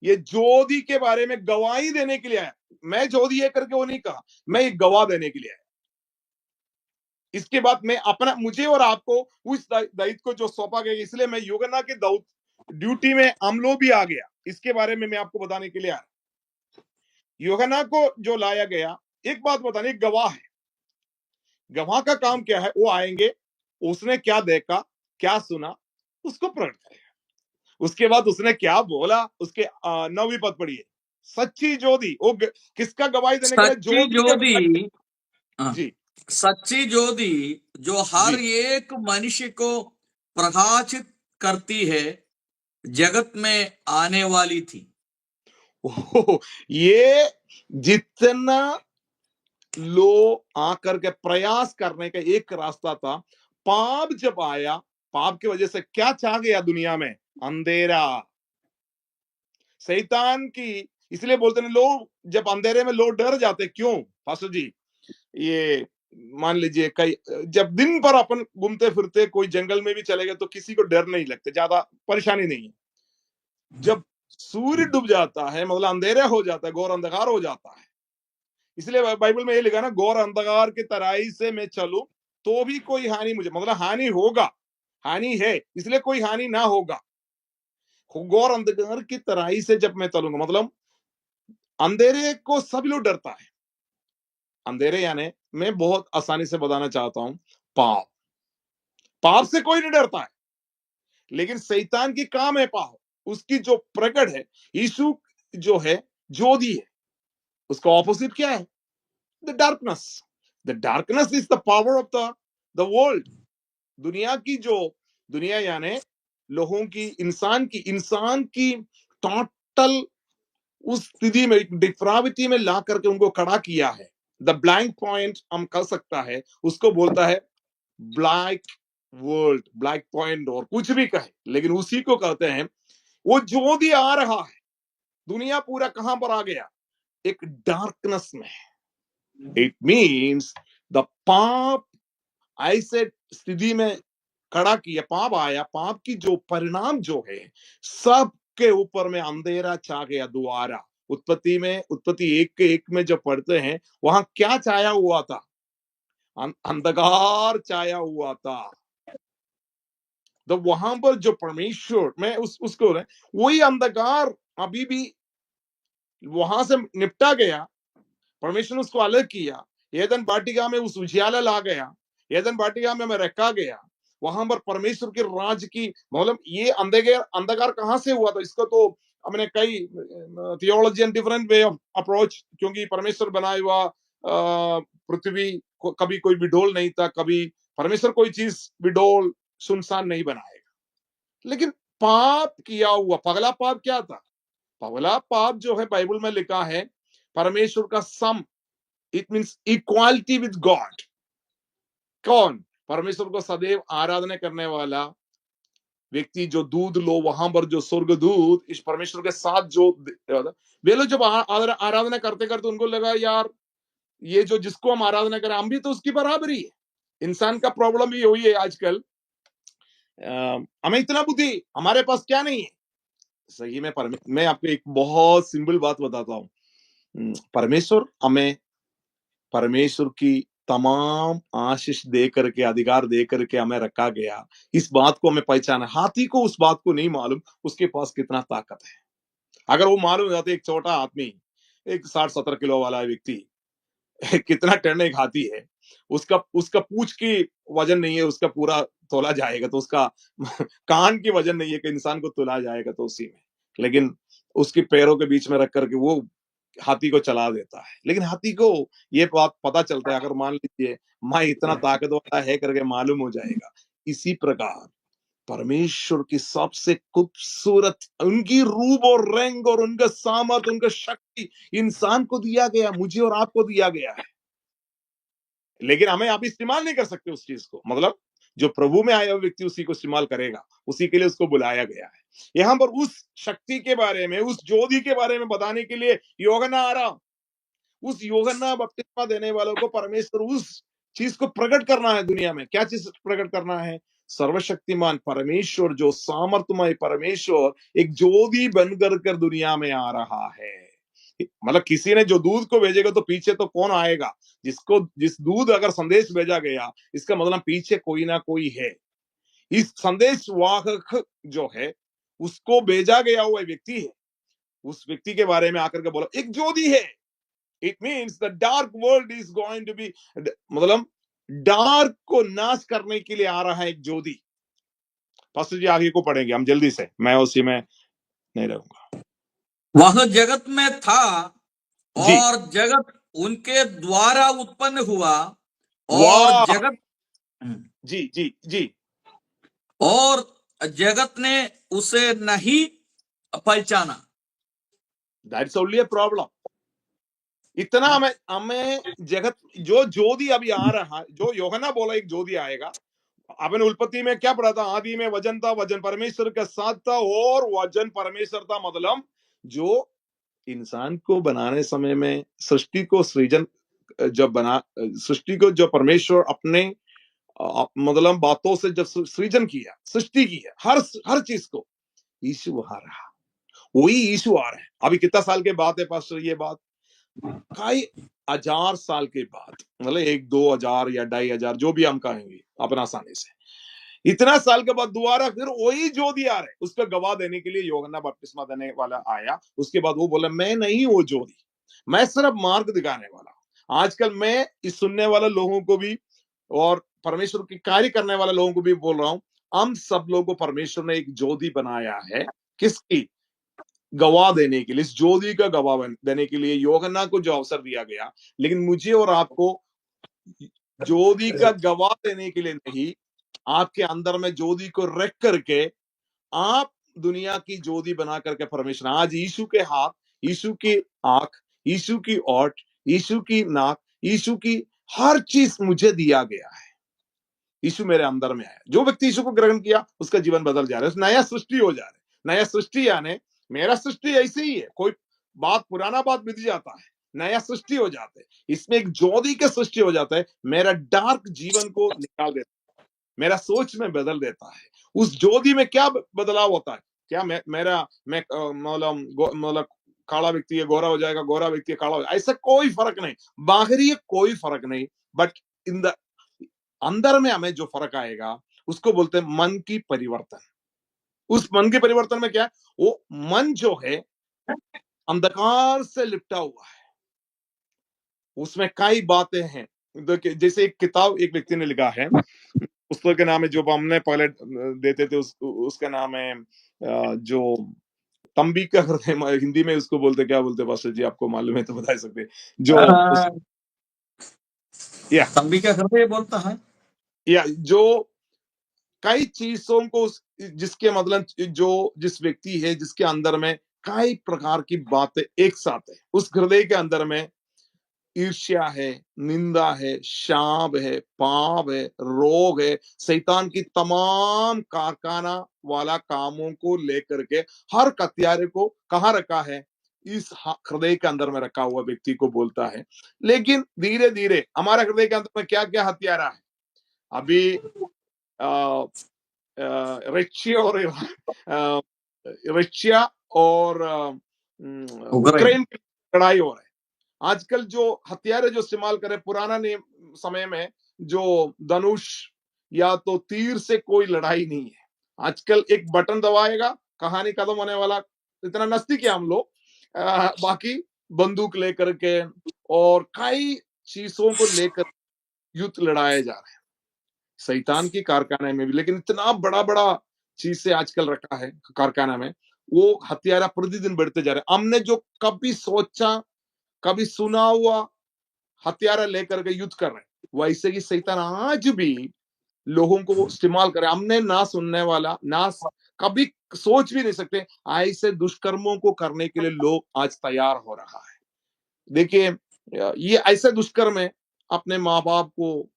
ये ज्योति के बारे में गवाही देने के लिए आया। मैं ज्योति है करके वो नहीं कहा, मैं एक गवाह देने के लिए आया। इसके बाद मैं अपना, मुझे और आपको उस दायित्व को जो सौंपा गया, इसलिए मैं यूहन्ना के ड्यूटी में अमलो भी आ गया। इसके बारे में मैं आपको बताने के लिए आया। यूहन्ना को जो लाया गया, एक बात बताने, गवाह है। गवाह का काम क्या है? वो आएंगे, उसने क्या देखा, क्या सुना, उसको प्रकट करेगा। उसके बाद उसने क्या बोला, उसके 9वीं पद पढ़िए। सच्ची ज्योति, वो किसका गवाही देने के लिए? सच्ची ज्योति का गवाही। ज्योति, हाँ, जी सच्ची ज्योति जो हर जी। एक मनुष्य को प्रकाशित करती है, जगत में आने वाली थी। ये जितना लोग आकर के प्रयास करने का एक रास्ता था, पाप जब आया, पाप की वजह से क्या छा गया दुनिया में? अंधेरा, शैतान की। इसलिए बोलते हैं लोग, जब अंधेरे में लोग डर जाते, क्यों पास्टर जी? ये मान लीजिए, कई जब दिन भर अपन घूमते फिरते कोई जंगल में भी चले गए तो किसी को डर नहीं लगता, ज्यादा परेशानी नहीं है। जब सूर्य डूब जाता है, मतलब अंधेरा हो जाता है, घोर अंधकार हो जाता है, इसलिए बाइबल में ये लिखा ना, घोर अंधकार की तराई से मैं चलूं तो भी कोई हानि मुझे, मतलब हानि होगा, हानि है, इसलिए कोई हानि ना होगा। घोर अंधकार की तराई से जब मैं चलूंगा, मतलब अंधेरे को सब लोग डरता है। अंधेरे यानी, मैं बहुत आसानी से बताना चाहता हूं, पाप। पाप से कोई नहीं डरता है, लेकिन शैतान की काम है पाप। उसकी जो प्रकट है, यीशु जो है ज्योति है, उसका ऑपोजिट क्या है? The darkness. The darkness is the power of the world. दुनिया की जो, दुनिया यानी लोगों की, इंसान की टोटल उस स्थिति में, डिप्राविटी में ला करके उनको खड़ा किया है। द ब्लैंक पॉइंट हम कर सकता है, उसको बोलता है ब्लैक वर्ल्ड, ब्लैक पॉइंट, और कुछ भी कहे, लेकिन उसी को कहते हैं। वो जो भी आ रहा है, दुनिया पूरा कहां पर आ गया? एक डार्कनेस में। इट मीन्स द पाप ऐसे स्थिति में खड़ा किया, पाप आया, पाप की जो परिणाम जो है, सबके ऊपर में अंधेरा छा गया दोबारा। उत्पत्ति में, उत्पत्ति 1 में जब पढ़ते हैं, वहां क्या छाया हुआ था? अंधकार छाया हुआ था। तो वहां पर जो परमेश्वर, मैं उसको वही अंधकार अभी भी वहां से निपटा गया। परमेश्वर ने उसको अलग किया, एदन वाटिका में उस उजियाला ला गया, एदन वाटिका में मैं रखा गया। वहां पर परमेश्वर के राज की, मतलब ये अंधकार, अंधकार कहां से हुआ था? इसको तो हमने कई theology and different way of approach, क्योंकि परमेश्वर बनाया हुआ पृथ्वी को कभी कोई विडोल नहीं था, कभी परमेश्वर कोई चीज विडोल सुनसान नहीं बनाएगा। लेकिन पाप किया हुआ, पगला पाप क्या था? पगला पाप जो है, बाइबल में लिखा है, परमेश्वर का सम, it means equality with God. कौन? परमेश्वर को सदैव आराधना करने वाला व्यक्ति, जो दूध लो, वहां पर जो स्वर्गदूत इस परमेश्वर के साथ जो, वे लोग जब आराधना करते करते उनको लगा, यार ये जो जिसको हम आराधना करें, हम भी तो उसकी बराबरी है। इंसान का प्रॉब्लम भी यही है आजकल, हमें इतना बुद्धि, हमारे पास क्या नहीं है? सही में मैं आपको एक बहुत सिंपल बात बताता हूँ। परमेश्वर हमें, परमेश्वर की तमाम आशीष दे करके, अधिकार दे करके हमें रखा गया। इस बात को हमें पहचाना। हाथी को उस बात को नहीं मालूम उसके पास कितना ताकत है। अगर वो मालूम जाता, एक छोटा आदमी, एक 60-70 किलो वाला व्यक्ति कितना टन एक हाथी है, उसका उसका पूंछ की वजन नहीं है, उसका पूरा तोला जाएगा, तो उसका कान की वजन नहीं है कि इंसान को तोला जाएगा, तो उसी में लेकिन उसके पैरों के बीच में रख करके वो हाथी को चला देता है। लेकिन हाथी को ये बात पता चलता है, अगर मान लीजिए मैं इतना ताकत वाला है करके मालूम हो जाएगा। इसी प्रकार परमेश्वर की सबसे खूबसूरत उनकी रूप और रंग और उनका सामर्थ, उनका शक्ति इंसान को दिया गया, मुझे और आपको दिया गया है। लेकिन हमें आप इस्तेमाल नहीं कर सकते उस चीज को। मतलब जो प्रभु में आया हुआ व्यक्ति उसी को इस्तेमाल करेगा, उसी के लिए उसको बुलाया गया है। यहाँ पर उस शक्ति के बारे में, उस ज्योति के बारे में बताने के लिए यूहन्ना आ रहा। उस यूहन्ना बपतिस्मा देने वालों को परमेश्वर उस चीज को प्रकट करना है दुनिया में। क्या चीज प्रकट करना है? सर्वशक्तिमान परमेश्वर, जो सामर्थ्यमय परमेश्वर एक ज्योति बनकर कर दुनिया में आ रहा है। मतलब किसी ने जो दूध को भेजेगा तो पीछे तो कौन आएगा? जिस दूध अगर संदेश भेजा गया, इसका मतलब पीछे कोई ना कोई है। इस संदेश वाहक जो है, उसको भेजा गया हुआ व्यक्ति है। उस व्यक्ति के बारे में आकर के बोला एक ज्योति है। It means the dark world is going to be, मतलब डार्क को नाश करने के लिए आ रहा है एक ज्योति। पास्टर जी आगे को पढ़ेंगे हम जल्दी से, मैं उसी में नहीं रहूंगा। वह जगत में था जी और जगत उनके द्वारा उत्पन्न हुआ और वाह, जगत जी जी जी, और जगत ने उसे नहीं पहचाना। That's only a problem. इतना हमें हमें जगत जो ज्योति अभी आ रहा है, जो यूहन्ना बोला एक ज्योति आएगा। आपने उत्पत्ति में क्या पढ़ा था? आदि में वचन था, वचन परमेश्वर के साथ था और वचन परमेश्वर था। मतलब जो इंसान को बनाने समय में सृष्टि को सृजन जब बना, सृष्टि को जो परमेश्वर अपने मतलब बातों से जब सृजन किया, सृष्टि की है हर चीज को, यीशु आ रहा, वही यीशु आ रहा है। अभी कितना साल के बाद है पास्टर ये बात? कई हजार साल के बाद, मतलब 1-2 हजार या 2,500 जो भी हम कहेंगे अपना आसानी से, इतना साल के बाद दोबारा फिर वही ज्योति आ रहे, उस पर गवाह देने के लिए यूहन्ना बपतिस्मा देने वाला आया। उसके बाद वो बोला मैं नहीं वो ज्योति, मैं सिर्फ मार्ग दिखाने वाला। आजकल मैं इस सुनने वाले लोगों को भी और परमेश्वर की कार्य करने वाले लोगों को भी बोल रहा हूं, हम सब लोगों को परमेश्वर ने एक ज्योति बनाया है। किसकी? गवाह देने के लिए, इस ज्योति का गवाह देने के लिए यूहन्ना को जो अवसर दिया गया। लेकिन मुझे और आपको ज्योति का गवाह देने के लिए नहीं, आपके अंदर में ज्योति को रख करके आप दुनिया की ज्योति बना करके परमेश्वर, आज यीशु के हाथ, यीशु की आंख, यीशु की ओठ, यीशु की नाक, यीशु की हर चीज मुझे दिया गया है। यीशु मेरे अंदर में आया। जो व्यक्ति यीशु को ग्रहण किया उसका जीवन बदल जा रहा है, नया सृष्टि हो जा रहा है। नया सृष्टि यानी मेरा सृष्टि ऐसे ही है, कोई बात पुराना बात बीत जाता है, नया सृष्टि हो जाता है। इसमें एक ज्योति का सृष्टि हो जाता है, मेरा डार्क जीवन को निकाल देता है, मेरा सोच में बदल देता है। उस ज्योति में क्या बदलाव होता है? क्या मैं मतलब काला व्यक्ति है गोरा हो जाएगा, गोरा व्यक्ति है काला हो जाएगा, ऐसा कोई फर्क नहीं। बाहरी कोई फर्क नहीं, बट इन द अंदर में हमें जो फर्क आएगा उसको बोलते हैं मन की परिवर्तन। उस मन के परिवर्तन में क्या है? वो मन जो है अंधकार से लिपटा हुआ है, उसमें कई बातें हैं। देखिए जैसे एक किताब एक व्यक्ति ने लिखा है, पुस्तक का नाम है जो हमने पहले देते थे, उसका नाम है जो तंबी का हृदय, हिंदी में उसको बोलते क्या बोलते पास्टर जी, आपको मालूम है तो बता सकते। जो उस या तंबी का हृदय बोलता है। या जो कई चीजों को जिसके मतलब जो जिस व्यक्ति है जिसके अंदर में कई प्रकार की बातें एक साथ है, उस हृदय के अंदर में ईर्ष्या है, निंदा है, शाप है, पाप है, रोग है, शैतान की तमाम कारखाना वाला कामों को लेकर के हर हत्यारे को कहाँ रखा है? इस हृदय के अंदर में रखा हुआ व्यक्ति को बोलता है। लेकिन धीरे धीरे हमारे हृदय के अंदर में क्या क्या हत्यारा है? अभी रशिया और रशिया और उग्रैन। यूक्रेन की लड़ाई हो रहा है। आजकल जो हथियार जो इस्तेमाल करे, पुराना समय में जो धनुष या तो तीर से कोई लड़ाई नहीं है। आजकल एक बटन दबाएगा, कहानी खत्म होने वाला, इतना नजदीक है हम लोग। बाकी बंदूक लेकर के और कई चीजों को लेकर युद्ध लड़ाए जा रहे हैं शैतान की कारखाने में भी। लेकिन इतना बड़ा बड़ा चीज से आजकल रखा है कारखाना में, वो हत्यारा प्रतिदिन बढ़ते जा रहे हैं। हमने जो कभी सोचा, कभी सुना हुआ हत्यारा लेकर के युद्ध कर रहे हैं, वैसे ही शैतान आज भी लोगों को इस्तेमाल करे। हमने ना सुनने वाला, ना कभी सोच भी नहीं सकते, ऐसे दुष्कर्मों को करने के लिए लोग आज तैयार हो रहा है। देखिए, ये ऐसे दुष्कर्म है, अपने माँ बाप को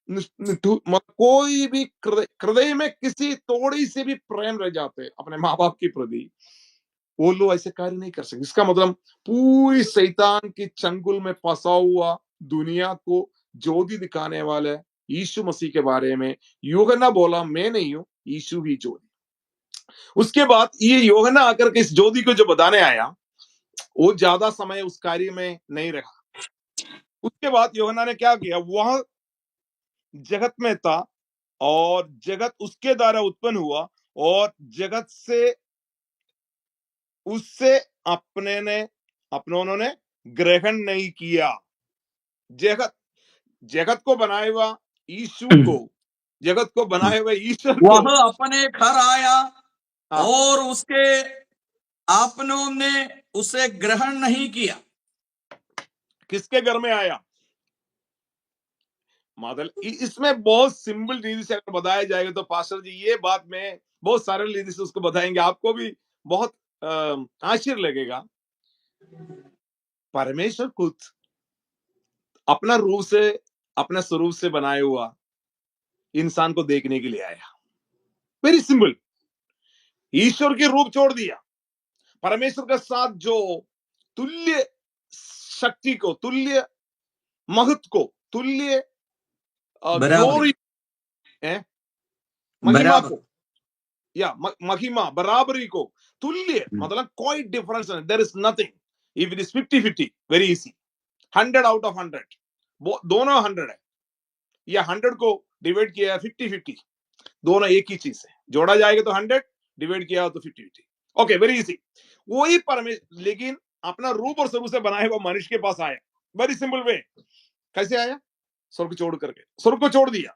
कोई भी हृदय में किसी थोड़ी सी भी प्रेम रह जाते अपने माँ बाप के प्रति, वो लोग ऐसे कार्य नहीं कर सकते। इसका मतलब पूरी शैतान की चंगुल में फंसा हुआ दुनिया को ज्योति दिखाने वाले यीशु मसीह के बारे में यूहन्ना बोला, मैं नहीं हूं, यीशु ही ज्योति। उसके बाद ये यूहन्ना आकर के इस ज्योति को जो बताने आया, वो ज्यादा समय उस कार्य में नहीं रहा। उसके बाद यूहन्ना ने क्या किया, वह जगत में था और जगत उसके द्वारा उत्पन्न हुआ और जगत से उससे अपनों ने ग्रहण नहीं किया। जगत को बनाए हुआ यीशु को, जगत को बनाए हुए ईश्वर को वह अपने घर आया और उसके आपनों ने उसे ग्रहण नहीं किया। किसके घर में आया? मतलब इसमें बहुत सिंपल रीति से अगर बताया जाएगा तो पास्टर जी ये बात में बहुत सरल रीति से उसको बताएंगे, आपको भी बहुत आश्चर्य लगेगा। परमेश्वर खुद अपना रूप से, अपने स्वरूप से बनाया हुआ इंसान को देखने के लिए आया। वेरी सिंपल, ईश्वर के रूप छोड़ दिया, परमेश्वर के साथ जो तुल्य शक्ति को, तुल्य महत्व को, तुल्य ग्लोरी, महिमा को, या महिमा बराबरी को, तुल्य मतलब कोई डिफरेंस नहीं, there is nothing. If it is 50-50 very easy, 100 out of 100, दोनों 100 है, या 100 को डिवाइड किया है 50-50, दोनों एक ही चीज है, जोड़ा जाएगा तो 100, डिवाइड किया तो 50-50। Okay, very easy. वही परमेश्वर लेकिन अपना रूप और स्वरूप से बनाए हुआ मनुष्य के पास आया। वेरी सिंपल वे, कैसे आया? स्वर्ग छोड़ करके, स्वर्ग को छोड़ दिया।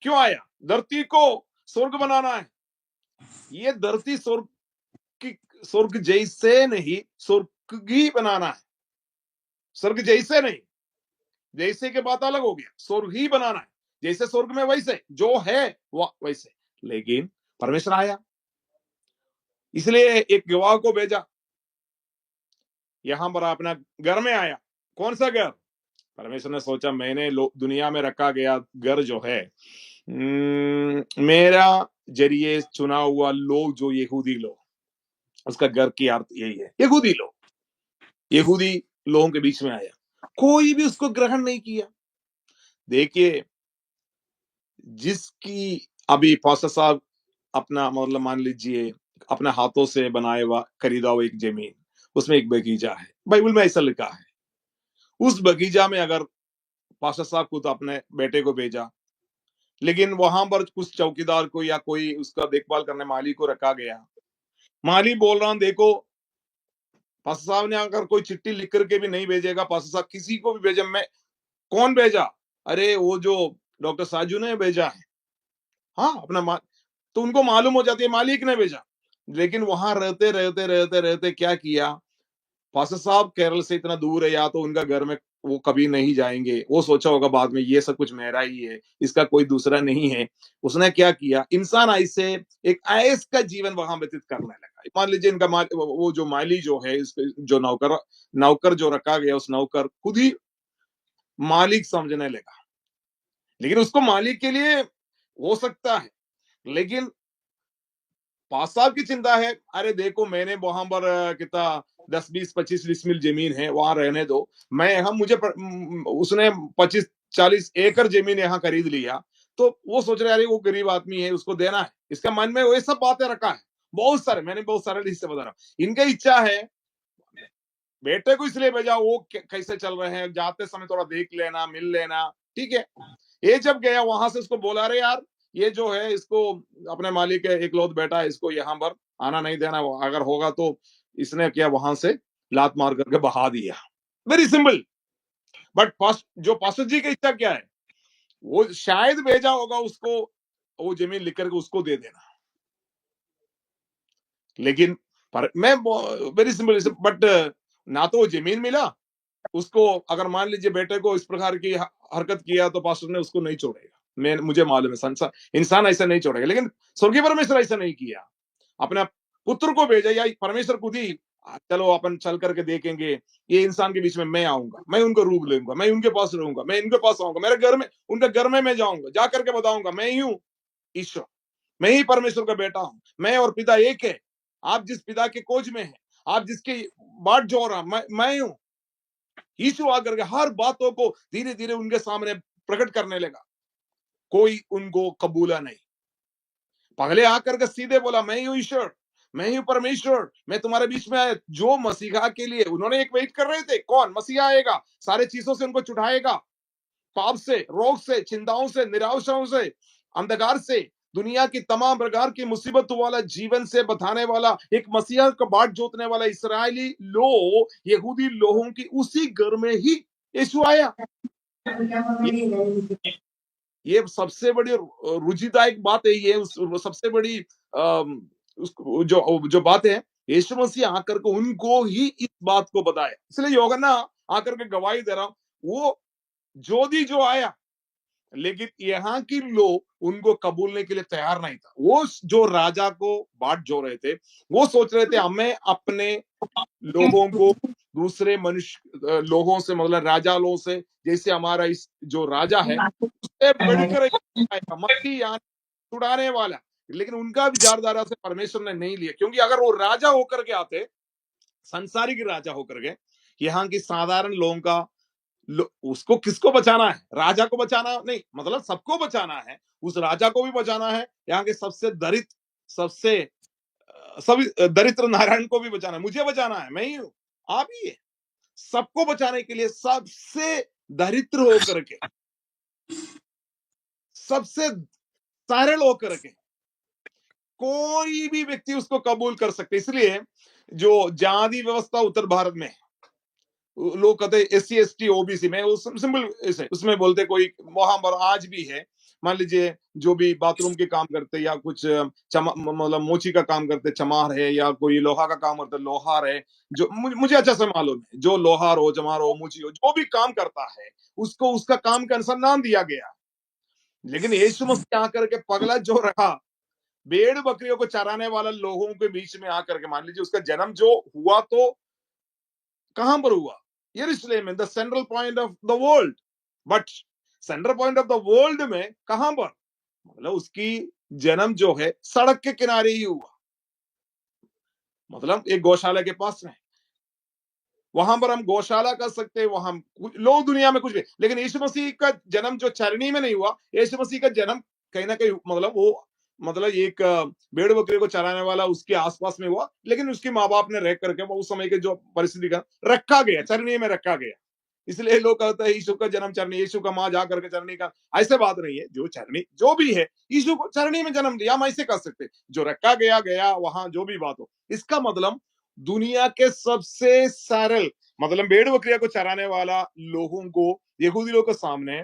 क्यों आया? धरती को स्वर्ग बनाना है। ये धरती स्वर्ग जैसे नहीं, स्वर्ग ही बनाना है। स्वर्ग जैसे नहीं, जैसे के बात अलग हो गया, स्वर्ग ही बनाना है, जैसे स्वर्ग में वैसे जो है वह वैसे। लेकिन परमेश्वर आया, इसलिए एक गवाह को भेजा, यहां पर अपना घर में आया। कौन सा घर? परमेश्वर ने सोचा मैंने दुनिया में रखा गया घर जो है, मेरा जरिए चुना हुआ लोग जो यहूदी लोग, उसका घर की अर्थ यही है, यहूदी लोग। यहूदी लोगों के बीच में आया, कोई भी उसको ग्रहण नहीं किया। देखिए, जिसकी अभी पास्टर साहब अपना मतलब मान लीजिए अपने हाथों से बनाया हुआ खरीदा हुआ एक जमीन, उसमें एक बगीचा है, बाइबल में ऐसा लिखा है। उस बगीचा में अगर पास्टर साहब को तो अपने बेटे को भेजा, लेकिन वहां पर कुछ चौकीदार को या कोई उसका देखभाल करने माली को रखा गया। माली बोल रहा हूं, देखो पास्टर साहब ने अगर कोई चिट्ठी लिख करके भी नहीं भेजेगा, पास्टर साहब किसी को भी भेजे, मैं कौन भेजा? अरे वो जो डॉक्टर साजू ने भेजा है, हाँ अपना तो उनको मालूम हो जाती है मालिक ने भेजा। लेकिन वहां रहते रहते रहते रहते क्या किया, पास्टर साहब केरल से इतना दूर है, या तो उनका घर में वो कभी नहीं जाएंगे, वो सोचा होगा बाद में ये सब कुछ मेरा ही है, इसका कोई दूसरा नहीं है। उसने क्या किया, इंसान ऐसे एक ऐस का जीवन वहां व्यतीत करने लगा। मान लीजिए इनका वो जो माली जो है, जो नौकर जो रखा गया, उस नौकर खुद ही मालिक समझने लगा। लेकिन उसको मालिक के लिए हो सकता है, लेकिन पास साहब की चिंता है, अरे देखो मैंने वहां पर कितना 10-20-25 मिल जमीन है, वहां रहने दो, मैं यहाँ उसने 25-40 एकड़ जमीन यहाँ खरीद लिया, तो वो सोच रहे अरे वो गरीब आदमी है, उसको देना है। इसका मन में वो सब बातें रखा है, बहुत सारे, मैंने बहुत सारे हिस्से बता रहा हूँ। इनका इच्छा है बेटे को इसलिए भेजा, वो कैसे चल रहे हैं, जाते समय थोड़ा देख लेना, मिल लेना, ठीक है। ये जब गया वहां से उसको बोला, अरे यार ये जो है इसको अपने मालिक है, एक लौत बेटा है, इसको यहाँ पर आना नहीं देना, अगर होगा तो। इसने क्या, वहां से लात मार करके बहा दिया। Very simple. बट जो पास्टर जी की इच्छा क्या है, वो शायद भेजा होगा उसको वो जमीन लिख करके उसको दे देना। लेकिन पर मैं वेरी सिंपल, बट ना तो वो जमीन मिला उसको। अगर मान लीजिए बेटे को इस प्रकार की हरकत किया तो पास्टर ने उसको नहीं छोड़ेगा। मैं मुझे मालूम है संसार इंसान ऐसा नहीं छोड़ेगा, लेकिन स्वर्गीय परमेश्वर ऐसा नहीं किया। अपने पुत्र को भेजा, या परमेश्वर खुद ही चलो अपन चल करके देखेंगे, ये इंसान के बीच में मैं आऊंगा, मैं उनको रूप लूंगा, मैं उनके पास रहूंगा, मैं इनके पास आऊंगा, मेरे घर में उनके घर में मैं जाऊंगा, जा करके बताऊंगा मैं ही हूँ ईश्वर, मैं ही परमेश्वर का बेटा हूं, मैं और पिता एक है। आप जिस पिता के खोज में है, आप जिसकी बाट जो रहा, मैं हूं। यीशु आकर के हर बातों को धीरे धीरे उनके सामने प्रकट करने लगा। कोई उनको कबूला नहीं। पहले आकर के सीधे बोला मैं ही हूं ईश्वर, मैं ही हूं परमेश्वर, मैं तुम्हारे बीच में आया। जो मसीहा के लिए उन्होंने एक वेट कर रहे थे, कौन मसीहा आएगा, सारे चीजों से उनको छुड़ाएगा, पाप से, रोग से, चिंताओं से, निराशाओं से, अंधकार से, दुनिया की तमाम प्रकार की मुसीबतों वाला जीवन से बताने वाला एक मसीहा का बाट जोतने वाला इसराइली यहूदी लोगों की उसी घर में ही यीशु आया। ये, ये सबसे बड़ी रुचिदायक बात है। ये सबसे बड़ी जो जो बात है, यीशु मसीह आकर के उनको ही इस बात को बताया। इसलिए योहन्ना आकर के गवाही दे रहा हूं, वो जोधी जो आया, लेकिन यहाँ की लोग उनको कबूलने के लिए तैयार नहीं था। वो जो राजा को बाट जो रहे थे, वो सोच रहे थे हमें अपने लोगों को दूसरे मनुष्य लोगों से, मतलब राजा लोगों से, जैसे हमारा इस जो राजा है उससे बढ़कर आएगा मसीह, यहाँ छुड़ाने वाला। लेकिन उनका विचारधारा से परमेश्वर ने नहीं लिया, क्योंकि अगर वो राजा होकर के आते, संसारिक राजा होकर के, यहाँ की साधारण लोगों का उसको किसको बचाना है, राजा को बचाना नहीं, मतलब सबको बचाना है। उस राजा को भी बचाना है, यहाँ के सबसे दरिद्र, सबसे सभी दरिद्र नारायण को भी बचाना है, मुझे बचाना है, मैं ही हूं, आप ही है। सबको बचाने के लिए सबसे दरिद्र होकर के, सबसे सरल होकर के कोई भी व्यक्ति उसको कबूल कर सकते। इसलिए जो जाति व्यवस्था उत्तर भारत में है, लोग कहते हैं SC ST OBC में, वो सिंपल उसमें बोलते कोई वहां पर आज भी है। मान लीजिए जो भी बाथरूम के काम करते या कुछ मतलब मोची का काम करते, चमार है, या कोई लोहा का काम करते, लोहार है। जो मुझे अच्छा से मालूम है, जो लोहार हो, चमार हो, मोची हो, जो भी काम करता है उसको उसका काम का अनुसार नाम दिया गया। लेकिन यीशु मसीह आकर के पगला जो रहा, भेड़ बकरियों को चराने वाला लोगों के बीच में आकर के, मान लीजिए उसका जन्म जो हुआ तो कहां पर हुआ, यरूशलेम में, the central point of the world. But central point of the world में कहां पर, मतलब उसकी जन्म जो है सड़क के किनारे ही हुआ, मतलब एक गौशाला के पास में। वहां पर हम गौशाला कर सकते हैं, वहां लोग दुनिया में कुछ भी, लेकिन यीशु मसीह का जन्म जो चरनी में नहीं हुआ, यीशु मसीह का जन्म कहीं ना कहीं, मतलब वो, मतलब एक भेड़ बकरी को चराने वाला उसके आसपास में हुआ, लेकिन उसके माँ बाप ने रह करके वो उस समय के जो परिस्थिति का रखा गया, चरनी में रखा गया। इसलिए लोग कहते हैं यीशु का जन्म चरनी, यीशु का माँ जा करके चरनी का, ऐसे बात नहीं है। जो चरनी जो भी है, यीशु को चरनी में जन्म दिया, हम ऐसे कर सकते, जो रखा गया गया वहां, जो भी बात हो। इसका मतलब दुनिया के सबसे सरल, मतलब भेड़ बकरिया को चराने वाला लोगों को, यहूदी लोगों के सामने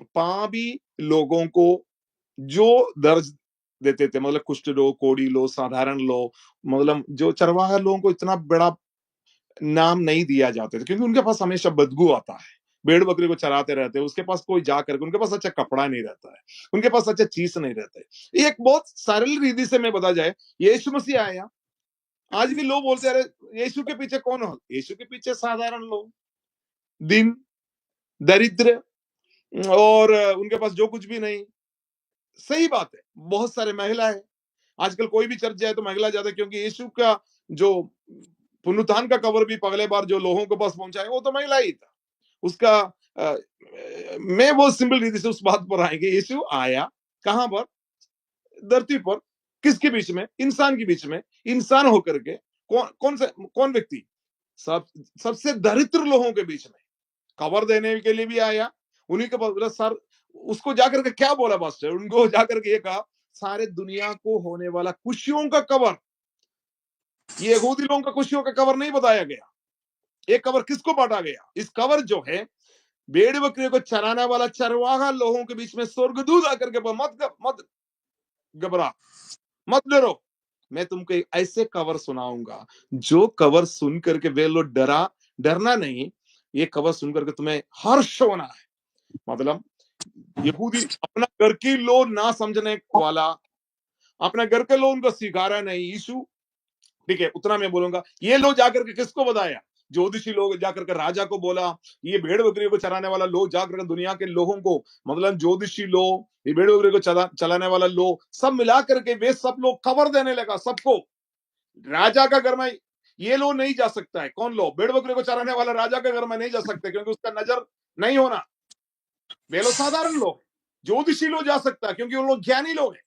पापी लोगों को जो दर्ज देते थे, मतलब कुष्ठ लोग, कोड़ी लोग, साधारण लोग, मतलब जो चरवाहा लोगों को इतना बड़ा नाम नहीं दिया जाते थे, क्योंकि उनके पास हमेशा बदबू आता है। भेड़ बकरी को चराते रहते हैं, उसके पास कोई जा करके, उनके पास अच्छा कपड़ा नहीं रहता है, उनके पास अच्छा चीज नहीं रहता है। एक बहुत सरल रीति से मैं बता जाए, यीशु मसीह आया, आज भी लोग बोलते हैं अरे यीशु के पीछे कौन हो, यीशु के पीछे साधारण लोग, दिन दरिद्र, और उनके पास जो कुछ भी नहीं। सही बात है, बहुत सारे महिला है, आजकल कोई भी चर्च जाए तो महिला ज्यादा, क्योंकि यीशु का जो पुनरुत्थान का कवर भी पगले बार जो लोगों के पास पहुंचा है वो तो महिला ही था। उसका अ, मैं बहुत सिंपल रीति से उस बात पर आएंगे, यीशु आया कहां पर, धरती पर, किसके बीच में, इंसान के बीच में, इंसान होकर के, कौन व्यक्ति, सब सबसे दरिद्र लोगों के बीच में कवर देने के लिए भी आया। उन्हीं के पास बोला सर, उसको जाकर के क्या बोला पास्टर, उनको जाकर के ये कहा सारे दुनिया को होने वाला खुशियों का कवर, ये यहूदी लोगों का खुशियों का कवर नहीं बताया गया। ये कवर किसको बांटा गया, इस कवर जो है भेड़ बकरियों को चराने वाला चरवाहा लोगों के बीच में स्वर्गदूत आकर के मत घबरा, मत डरो, मैं तुमको एक ऐसे कवर सुनाऊंगा जो कवर सुन करके वे लोग डरना नहीं, ये कवर सुन करके तुम्हें हर्ष होना है। मतलब यहूदी अपना घर के लोग ना समझने वाला, अपने घर के लोग उनको स्वीकारा नहीं यीशु, ठीक है, उतना मैं बोलूंगा। ये लोग जाकर के किसको बताया? ज्योतिषी लोग जाकर के राजा को बोला, ये भेड़ बकरियों को चराने वाला लोग जाकर के दुनिया के लोगों को, मतलब ज्योतिषी लोग, ये भेड़ बकरियों को चलाने वाला लोग, सब मिला करके वे सब लोग खबर देने लगा सबको। राजा का घर में ये लोग नहीं जा सकता है। कौन लोग? भेड़ बकरियों को चराने वाला राजा के घर में नहीं जा सकते, क्योंकि उसका नजर नहीं होना। वे लोग साधारण लोग, ज्योतिषी लोग जा सकता है क्योंकि वो लोग ज्ञानी लोग हैं।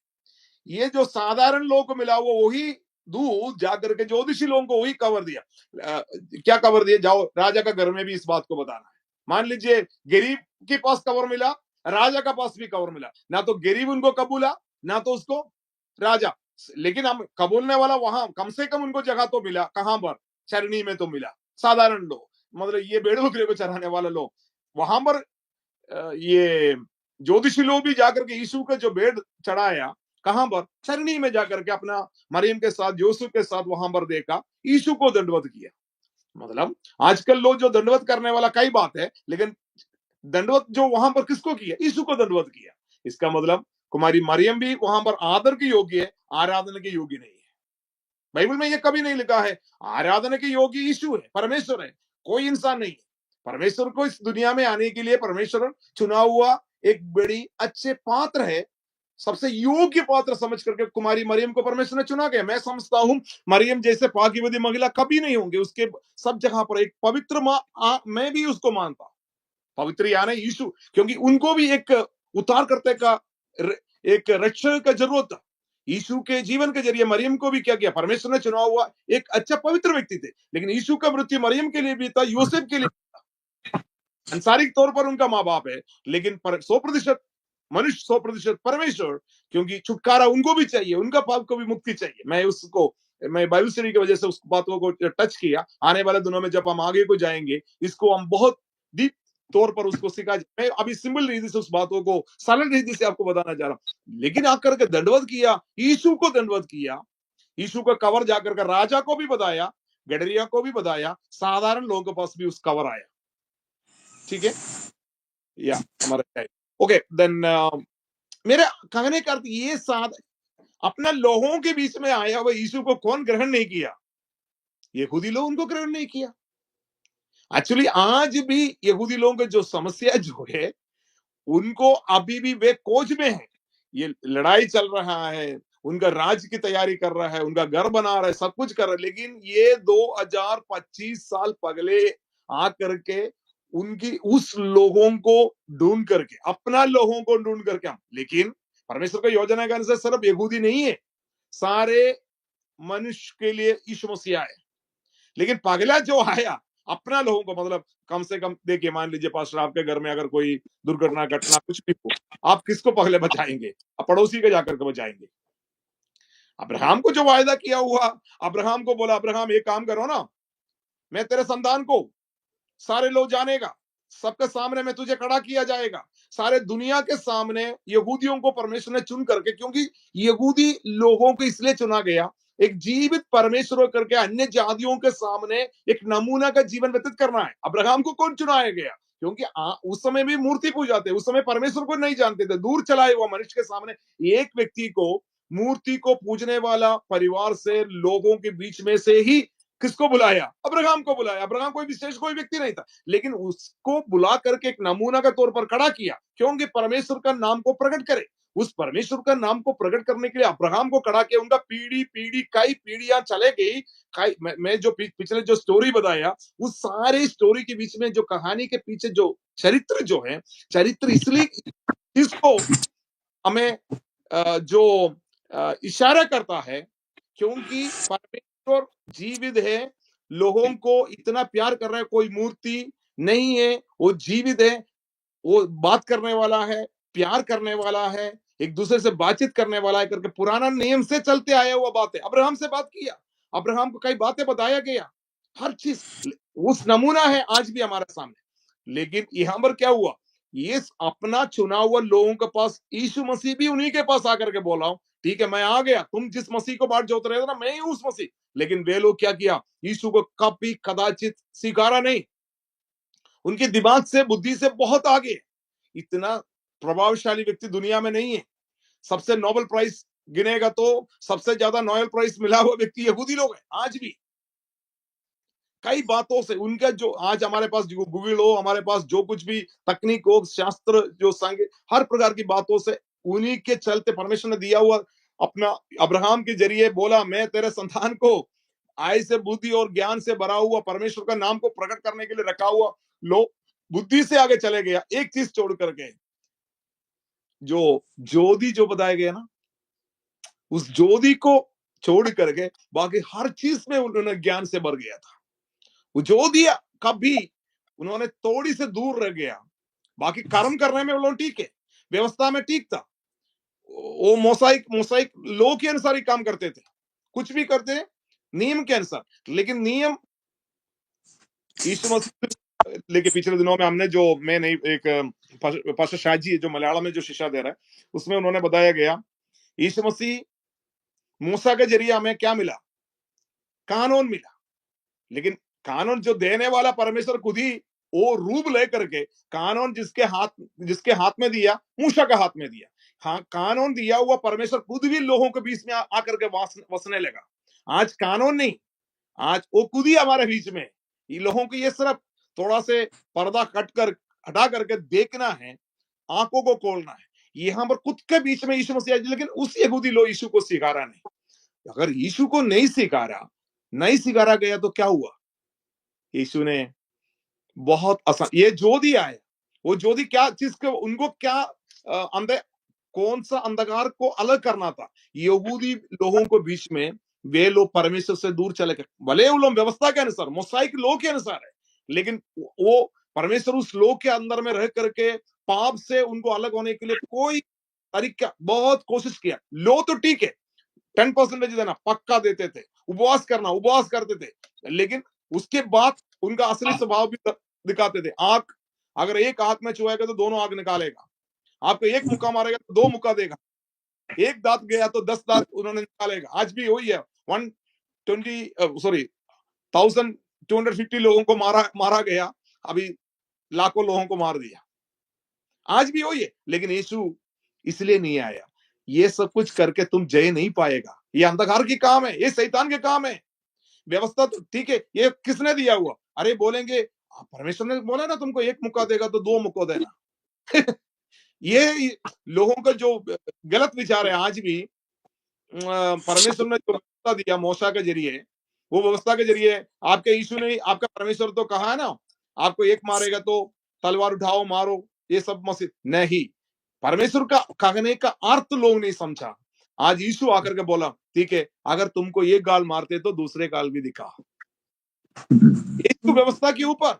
ये जो साधारण लोगों को मिला वो वही दूध जाकर के ज्योतिषी लोगों को वही कवर दिया। क्या कवर दिया? जाओ राजा का घर में भी इस बात को बताना है। मान लीजिए गरीब के पास कवर मिला, राजा का पास भी कवर मिला, ना तो गरीब उनको कबूला, ना तो उसको राजा। लेकिन हम कबूलने वाला वहां कम से कम उनको जगह तो मिला। कहां पर? चरनी में तो मिला। साधारण लोग, मतलब ये भेड़ बकरे को चराने वाले लोग, वहां पर ये ज्योतिषी लोग भी जाकर के यीशु का जो भेड़ चढ़ाया, कहां पर? चरनी में जाकर के अपना मरियम के साथ, यूसुफ के साथ वहां पर देखा, यीशु को दंडवत किया। मतलब आजकल लोग जो दंडवत करने वाला कई बात है, लेकिन दंडवत जो वहां पर किसको किया? यीशु को दंडवत किया। इसका मतलब कुमारी मरियम भी वहां पर आदर की योग्य है, आराधना के योग्य नहीं है। बाइबल में ये कभी नहीं लिखा है आराधना के योग्य यीशु है, परमेश्वर है, कोई इंसान नहीं है। परमेश्वर को इस दुनिया में आने के लिए परमेश्वर चुना हुआ एक बड़ी अच्छे पात्र है, सबसे योग्य पात्र समझ करके कुमारी मरियम को परमेश्वर ने चुना गया। मैं समझता हूं मरियम जैसे पाकीवती महिला कभी नहीं होंगे उसके सब जगह पर। एक पवित्र माँ, मैं भी उसको मानता हूं, पवित्र यानी यीशु, क्योंकि उनको भी एक उद्धार करते का, एक रक्षक का जरूरत था। यीशु के जीवन के जरिए मरियम को भी क्या किया? परमेश्वर ने चुना हुआ एक अच्छा पवित्र व्यक्ति थे। लेकिन यीशु का मृत्यु मरियम के लिए भी था, यूसुफ के लिए। सांसारिक तौर पर उनका माँ बाप है, लेकिन 100% मनुष्य, 100% परमेश्वर, क्योंकि छुटकारा उनको भी चाहिए, उनका पाप को भी मुक्ति चाहिए। मैं बाइबल स्टडी की वजह से उस बातों को टच किया। आने वाले दिनों में जब हम आगे को जाएंगे, इसको हम बहुत डीप तौर पर उसको सिखा। मैं अभी सिंपल रीति से उस बातों को सरल रीति से आपको बताना चाह रहा हूं। लेकिन आकर के दंडवत किया, यीशु को दंडवत किया, यीशु का कवर जाकर के राजा को भी बताया, गडरिया को भी बताया, साधारण लोगों के पास भी उस कवर आया। ठीक है, या हमारा ओके देन मेरे कहने का अर्थ ये साथ अपना लोगों के बीच में आया हुआ यीशु को कौन ग्रहण नहीं किया? यहूदी लोग उनको ग्रहण नहीं किया। एक्चुअली आज भी यहूदी लोगों की जो समस्या जो है, उनको अभी भी वे खोज में है। ये लड़ाई चल रहा है, उनका राज की तैयारी कर रहा है, उनका घर बना रहा है, सब कुछ कर रहा है, लेकिन ये 2025 साल पगले आकर के उनकी उस लोगों को ढूंढ करके, अपना लोगों को ढूंढ करके हम, लेकिन परमेश्वर का योजना के अनुसार सिर्फ यहूदी नहीं है, सारे मनुष्य के लिए यीशु मसीह आए। लेकिन पगला जो आया अपना लोगों को, मतलब कम से कम देखिए, मान लीजिए पास्टर आपके घर में अगर कोई दुर्घटना घटना कुछ भी हो, आप किसको पगले बचाएंगे? आप पड़ोसी को जाकर के बचाएंगे। अब्राहम को जो वायदा किया हुआ, अब्राहम को बोला अब्राहम एक काम करो ना, मैं तेरे संतान को सारे लोग जानेगा, सबके सामने में तुझे खड़ा किया जाएगा, सारे दुनिया के सामने। यहूदियों को परमेश्वर ने चुन करके, क्योंकि यहूदी लोगों को इसलिए चुना गया, एक जीवित परमेश्वर करके अन्य जातियों के सामने एक नमूना का जीवन व्यतीत करना है। अब्राहम को कौन चुनाया गया? क्योंकि उस समय भी मूर्ति पूजा थे, उस समय परमेश्वर को नहीं जानते थे। दूर चलाए हुआ मनुष्य के सामने एक व्यक्ति को, मूर्ति को पूजने वाला परिवार से, लोगों के बीच में से ही किसको बुलाया? अब्राहम को बुलाया। अब्राहम कोई विशेष कोई व्यक्ति नहीं था, लेकिन उसको बुला करके एक नमूना के तौर पर खड़ा किया, क्योंकि परमेश्वर का नाम को प्रकट करे। उस परमेश्वर का नाम को प्रकट करने के लिए अब्राहम को खड़ा किया। उनका पीढ़ी पीढ़ी कई पीढ़ियां चले गई। मैं जो पिछले जो स्टोरी बताया, उस सारे स्टोरी के बीच में जो कहानी के पीछे जो चरित्र जो है, चरित्र इसलिए इसको हमें जो इशारा करता है, क्योंकि परमेश्वर जीवित है, लोगों को इतना प्यार कर रहा है। कोई मूर्ति नहीं है, वो जीवित है, वो बात करने वाला है, प्यार करने वाला है, एक दूसरे से बातचीत करने वाला है करके पुराना नियम से चलते आया हुआ बात है। अब्राहम से बात किया, अब्राहम को कई बातें बताया गया, हर चीज उस नमूना है आज भी हमारे सामने। लेकिन यहां पर क्या हुआ? ये अपना चुना हुआ लोगों के पास, यीशु मसीह भी उन्हीं के पास आकर के बोला हूं, ठीक है मैं आ गया, तुम जिस मसीह को बाट जोत रहे थे ना, मैं ही हूं उस मसीह। लेकिन वे लोग क्या किया, यीशु को कभी कदाचित स्वीकारा नहीं। उनके दिमाग से, बुद्धि से बहुत आगे। इतना प्रभावशाली व्यक्ति दुनिया में नहीं है। सबसे नोबेल प्राइज गिनेगा तो सबसे ज्यादा नोबेल प्राइज मिला हुआ व्यक्ति यहूदी लोग हैं आज भी। कई बातों से उनका जो आज हमारे पास जो गूगल हो, हमारे पास जो कुछ भी तकनीक हो, शास्त्र जो संग, हर प्रकार की बातों से उन्हीं के चलते परमेश्वर ने दिया हुआ अपना, अब्राहम के जरिए बोला मैं तेरे संतान को आय से, बुद्धि और ज्ञान से भरा हुआ परमेश्वर का नाम को प्रकट करने के लिए रखा हुआ। लो बुद्धि से आगे चले गया, एक चीज छोड़ करके, जो ज्योति जो बताया गया ना, उस ज्योति को छोड़ करके बाकी हर चीज में उन्होंने ज्ञान से भर गया था। वो जो दिया कभी उन्होंने थोड़ी से दूर रह गया। बाकी कर्म करने में वो लोग ठीक है, व्यवस्था में ठीक था, वो मोसाइक मोसाइक लो के अनुसार ही काम करते थे, कुछ भी करते हैं नियम के अनुसार। लेकिन नियम यीशु मसीह लेके पिछले दिनों में हमने जो, मैं नहीं, एक पास्टर शाह जी जो मलयालम में जो शिक्षा दे रहा है, उसमें उन्होंने बताया गया यीशु मसीह मूसा के जरिए हमें क्या मिला, कानून मिला। लेकिन कानून जो देने वाला परमेश्वर खुद ही वो रूप लेकर के कानून जिसके हाथ में दिया, मूसा का हाथ में दिया। हाँ, कानून दिया हुआ परमेश्वर खुद भी लोगों के बीच में आकर के वसने लगा। आज कानून नहीं, आज वो खुद ही हमारे बीच में। ये लोगों को ये सिर्फ थोड़ा से पर्दा हटा करके देखना है, आंखों को खोलना है। यहाँ पर खुद के बीच में यीशु मसीह, लेकिन उस यहूदी लोग यीशु को स्वीकारा नहीं। अगर यीशु को नहीं स्वीकारा गया तो क्या हुआ, यीशु ने बहुत आसान, ये जो दिया है, वो ज्योति क्या चीज को, उनको क्या अंदर कौन सा अंधकार को अलग करना था, यहूदी लोगों को बीच में। वे लोग परमेश्वर से दूर चले गए, भले वो लोग व्यवस्था के अनुसार, मोसाइक लो के अनुसार है, लेकिन वो परमेश्वर उस लो के अंदर में रह करके पाप से उनको अलग होने के लिए कोई तरीका, बहुत कोशिश किया। लो तो ठीक है, 10% देना पक्का देते थे, उपवास करते थे, लेकिन उसके बाद उनका असली स्वभाव भी दिखाते थे। आंख अगर एक आंख में चुहाएगा तो दोनों आंख निकालेगा, आपको एक मुक्का मारेगा तो दो मुक्का देगा, एक दांत गया तो 10 दांत उन्होंने निकालेगा। आज भी वही है, 1250 लोगों को मारा गया, अभी लाखों लोगों को मार दिया, आज भी वही है। लेकिन यीशु इसलिए नहीं आया, ये सब कुछ करके तुम जय नहीं पाएगा, ये अंधकार की काम है, ये शैतान के काम है। व्यवस्था तो ठीक है, ये किसने दिया हुआ, अरे बोलेंगे परमेश्वर ने बोला ना तुमको एक मुक्का देगा तो दो मुक्का देना। ये लोगों का जो गलत विचार है आज भी। परमेश्वर ने जो व्यवस्था दिया मूसा के जरिए, वो व्यवस्था के जरिए आपके यीशु ने, आपका परमेश्वर तो कहा है ना, आपको एक मारेगा तो तलवार उठाओ मारो, ये सब मसीह नहीं। परमेश्वर का कहने का अर्थ लोग नहीं समझा। आज यीशु आकर के बोला ठीक है, अगर तुमको एक गाल मारते तो दूसरे गाल भी दिखा। यीशु व्यवस्था के ऊपर,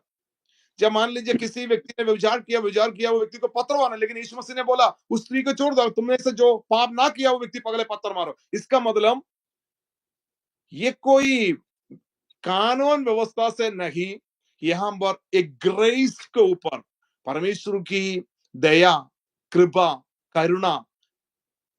जब मान लीजिए किसी व्यक्ति ने व्यभिचार किया वो व्यक्ति को पत्थर मारना, लेकिन यीशु मसीह ने बोला उस स्त्री को छोड़ दो, तुमने से जो पाप ना किया वो व्यक्ति पगले पत्थर मारो। इसका मतलब ये कोई कानून व्यवस्था से नहीं, यहां पर एक ग्रेस के ऊपर परमेश्वर की दया, कृपा, करुणा।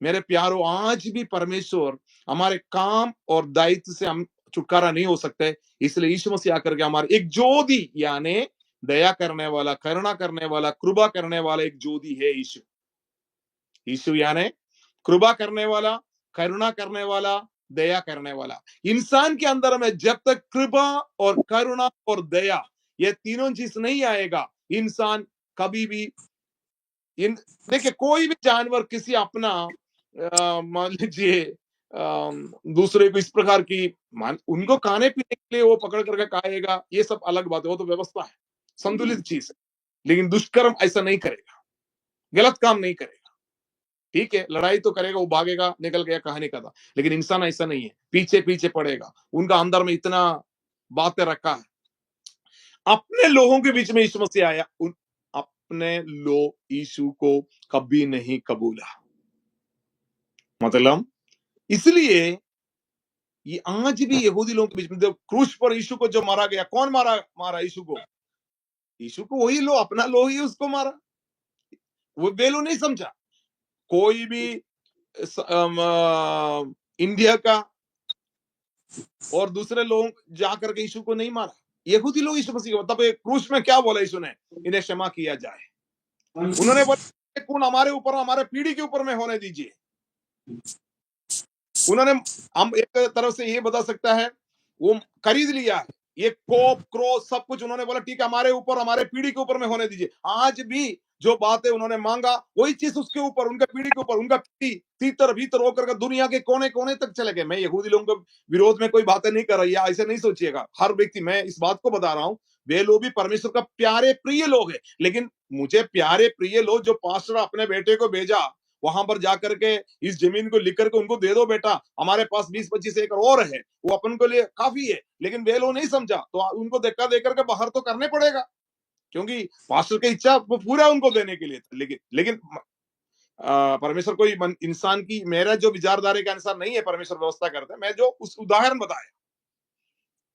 मेरे प्यारों, आज भी परमेश्वर हमारे काम और दायित्व से हम छुटकारा नहीं हो सकते, इसलिए यीशु मसीह आकर के हमारे एक ज्योति, यानी दया करने वाला, करुणा करने वाला, कृपा करने वाला एक ज्योति है यीशु। यीशु यानी कृपा करने वाला, करुणा करने वाला, दया करने वाला। इंसान के अंदर में जब तक कृपा और करुणा और दया, ये तीनों चीज नहीं आएगा, इंसान कभी भी इन, देखिए कोई भी जानवर किसी अपना मान लीजिए दूसरे को इस प्रकार की उनको खाने पीने के लिए वो पकड़ करके खाएगा, ये सब अलग बात है, वो तो व्यवस्था है, संतुलित चीज है। लेकिन दुष्कर्म ऐसा नहीं करेगा, गलत काम नहीं करेगा। ठीक है, लड़ाई तो करेगा, वो भागेगा, निकल गया, कहानी का था। लेकिन इंसान ऐसा नहीं है, पीछे पीछे पड़ेगा, उनका अंदर में इतना बातें रखा है। अपने लोगों के बीच में यीशु मसीह आया, अपने लोग यीशु को कभी नहीं कबूला। मतलब इसलिए ये आज भी यहूदी लोगों के बीच में, क्रूस पर यीशु को जो मारा गया, कौन मारा यीशु को? यीशु को वही लो, अपना लो ही उसको मारा। वो बेलो नहीं समझा। कोई भी इंडिया का और दूसरे लोग जाकर के यीशु को नहीं मारा। यहूदी लोग यीशु मसीह को, तब क्रूस में क्या बोला यीशु ने, इन्हें क्षमा किया जाए। उन्होंने बोला कौन हमारे ऊपर, हमारे पीढ़ी के ऊपर में होने दीजिए। उन्होंने, हम एक तरफ से ये बता सकता है, वो खरीद लिया है, ये कोप क्रोध सब कुछ उन्होंने बोला ठीक है हमारे ऊपर, हमारे पीढ़ी के ऊपर में होने दीजिए। आज भी जो बातें उन्होंने मांगा वही चीज उसके ऊपर, उनका पीढ़ी के ऊपर, उनका पीढ़ी तीतर भीतर होकर के दुनिया के कोने कोने तक चले गए। मैं यहूदी लोगों के विरोध में कोई बातें नहीं कर रही है, ऐसे नहीं सोचिएगा। हर व्यक्ति, मैं इस बात को बता रहा हूं, वे लोग भी परमेश्वर का प्यारे प्रिय लोग हैं, लेकिन मुझे प्यारे प्रिय लोग जो पास्टर अपने बेटे को भेजा वहां पर जाकर के इस जमीन को लिख करके उनको दे दो बेटा, हमारे पास 20-25 एकड़ और है, वो अपन को लिए काफी है, लेकिन वे लोग नहीं समझा तो उनको धक्का देकर के बाहर तो करने पड़ेगा, क्योंकि पास्टर की इच्छा वो पूरा उनको देने के लिए था। लेकिन परमेश्वर कोई इंसान की, मेरा जो विचारधारा के अनुसार नहीं है परमेश्वर व्यवस्था करता है। मैं जो उस उदाहरण बताया,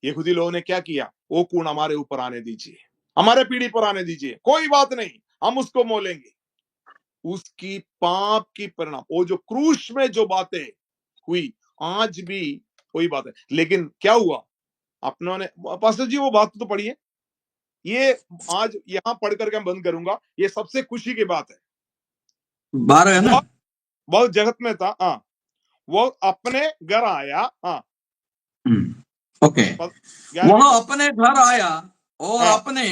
यहूदी लोगों ने क्या किया, वो कूण हमारे ऊपर आने दीजिए, हमारे पीढ़ी पर आने दीजिए, कोई बात नहीं, हम उसको मोलेंगे। उसकी पाप की परिणाम, वो जो क्रूस में जो बातें हुई आज भी वही बात है। लेकिन क्या हुआ, अपनों ने, पास्टर जी वो बात तो पढ़िए, ये आज यहां पढ़ करके मैं बंद करूंगा। ये सबसे खुशी की बात है। 12 है ना? बहुत जगत में था, हाँ, वो अपने घर आया, हाँ, ओके। वह अपने घर आया और हाँ, अपने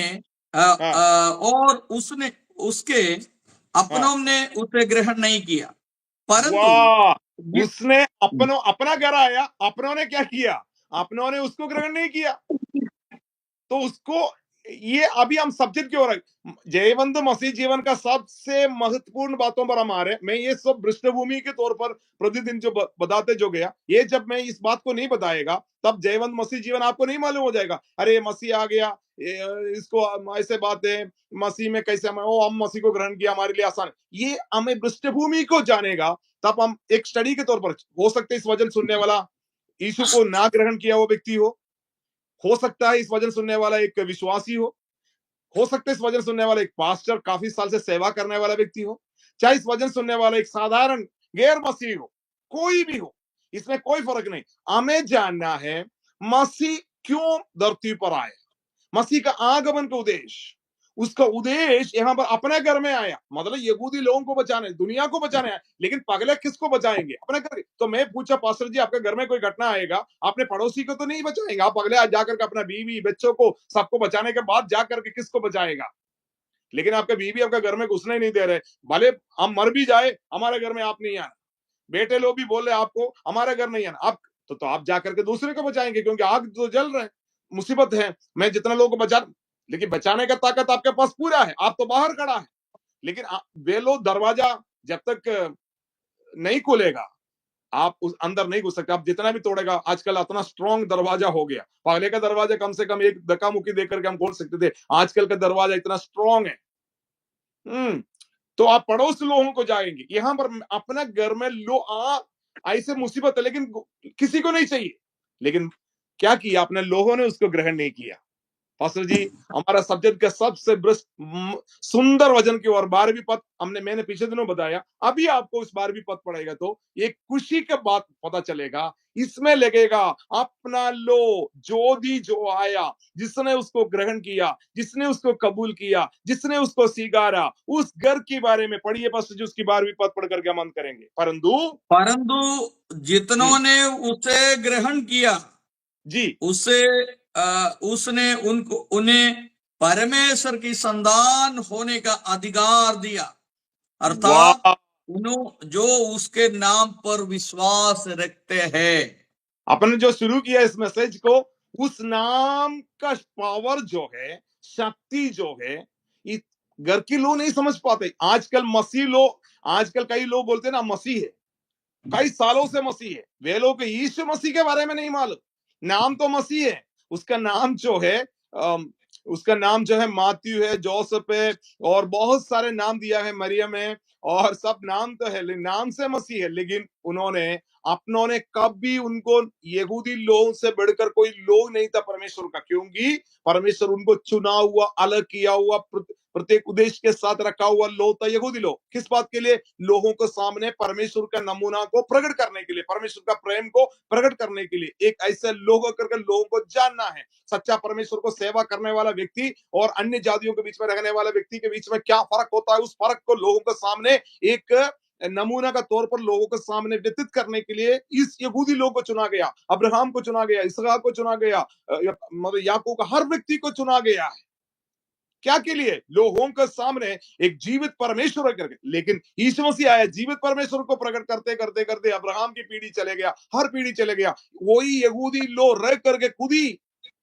हाँ, और उसने, उसके अपनों हाँ, ने उसे ग्रहण नहीं किया, परंतु वाह, उसने अपना घर आया, अपनों ने क्या किया, अपनों ने उसको ग्रहण नहीं किया। तो उसको, ये अभी हम सब्जेक्ट की ओर, जयवंत मसीह जीवन का सबसे महत्वपूर्ण बातों पर हम आ रहे हैं। मैं ये सब पृष्ठभूमि के तौर पर प्रतिदिन जो बताते जो गया, ये जब मैं इस बात को नहीं बताएगा तब जयवंत मसीह जीवन आपको नहीं मालूम हो जाएगा। अरे मसीह आ गया, इसको ऐसे बात है, मसीह में कैसे हम मसीह को ग्रहण किया, हमारे लिए आसान है। ये हमें पृष्ठभूमि को जानेगा तब हम एक स्टडी के तौर पर, हो सकते इस वचन सुनने वाला यीशु को ना ग्रहण किया वो व्यक्ति हो सकता है इस वचन सुनने वाला एक विश्वासी हो सकता है इस वचन सुनने वाला एक पास्टर, काफी साल से सेवा करने वाला व्यक्ति हो, चाहे इस वचन सुनने वाला एक साधारण गैर मसीह हो, कोई भी हो, इसमें कोई फर्क नहीं। हमें जानना है मसीह क्यों धरती पर आए, मसीह का आगमन का उद्देश्य, उसका उद्देश्य यहां पर अपने घर में आया, मतलब यहूदी लोगों को बचाने, दुनिया को बचाने आया, लेकिन पगले किसको बचाएंगे, अपने घर। तो मैं पूछा पास्टर जी, आपके घर में कोई घटना आएगा, अपने पड़ोसी को तो नहीं बचाएंगे, आप अगले जाकर के अपना बीवी बच्चों को सबको बचाने के बाद जाकर के किसको बचाएगा। लेकिन आपके बीवी आपके घर में घुसने ही नहीं दे रहे, भले हम मर भी जाए हमारे घर में आप नहीं आना, बेटे लोग भी बोल रहे आपको हमारे घर नहीं आना, आप तो आप जाकर के दूसरे को बचाएंगे, क्योंकि आग तो जल रहे हैं, मुसीबत है, मैं जितना लोगों को बचा, लेकिन बचाने का ताकत आपके पास पूरा है, आप तो बाहर खड़ा है, लेकिन वे लोग दरवाजा जब तक नहीं खुलेगा आप उस अंदर नहीं घुस सकते, आप जितना भी तोड़ेगा। आजकल इतना स्ट्रॉन्ग दरवाजा हो गया, पहले का दरवाजा कम से कम एक धक्का मुक्की देकर के हम खोल सकते थे, आजकल का दरवाजा इतना स्ट्रॉन्ग है। तो आप पड़ोस लोगों को जाएंगे, यहां पर अपना घर में ऐसे मुसीबत है, लेकिन किसी को नहीं चाहिए, लेकिन क्या किया आपने, लोगों ने उसको ग्रहण नहीं किया। पास्टर जी, हमारा सब्जेक्ट का सबसे सुंदर वचन की ओर 12वीं पद, मैंने पिछले दिनों बताया, अभी आपको उस 12वीं पद पढ़ेगा तो एक खुशी का बात पता चलेगा, इसमें लगेगा अपना लो जो दी जो आया, जिसने उसको ग्रहण किया, जिसने उसको कबूल किया, जिसने उसको स्वीकारा, उस घर के बारे में पढ़िए पास्टर जी, उसकी 12वीं पद पढ़ करके मन करेंगे। परंतु जितनों ने उसे ग्रहण किया जी, उसने उनको उन्हें परमेश्वर की संतान होने का अधिकार दिया, अर्थात वाह, जो उसके नाम पर विश्वास रखते हैं। आपने जो शुरू किया इस मैसेज को, उस नाम का पावर जो है, शक्ति जो है, घर के लोग नहीं समझ पाते। आजकल मसीह लोग, आजकल कई लोग बोलते हैं ना मसीह है, कई सालों से मसीह है, वे लोग यीशु मसीह के बारे में नहीं मालूम। नाम तो मसीह है, उसका नाम जो है उसका नाम जो है मात्यू है, जोसेफ है, और बहुत सारे नाम दिया है, मरियम है, और सब नाम तो है, नाम से मसीह है, लेकिन उन्होंने अपनों ने कभी उनको यहूदी लोगों से बढ़कर कोई लोग नहीं था परमेश्वर का, क्योंकि परमेश्वर उनको चुना हुआ, अलग किया हुआ प्रत्येक उद्देश्य के साथ रखा हुआ लो था यहूदी लोग। किस बात के लिए? लोगों को सामने परमेश्वर का नमूना को प्रकट करने के लिए, परमेश्वर का प्रेम को प्रकट करने के लिए, एक ऐसे लोग करके लोगों को जानना है सच्चा परमेश्वर को सेवा करने वाला व्यक्ति और अन्य जातियों के बीच में रहने वाला व्यक्ति के बीच में क्या फर्क होता है। उस फर्क को लोगों के सामने एक नमूना का तौर पर लोगों के सामने व्यतीत करने के लिए इस यहूदी लोग को चुना गया, अब्राहम को चुना गया, इसहाक को चुना गया, मतलब याकूब का हर व्यक्ति को चुना गया है। क्या के लिए? लोगों के सामने एक जीवित परमेश्वर करके। लेकिन यीशु मसीह आया, जीवित परमेश्वर को प्रकट करते करते करते अब्राहम की पीढ़ी चले गया, हर पीढ़ी चले गया। वही यहूदी लोग रह करके खुद ही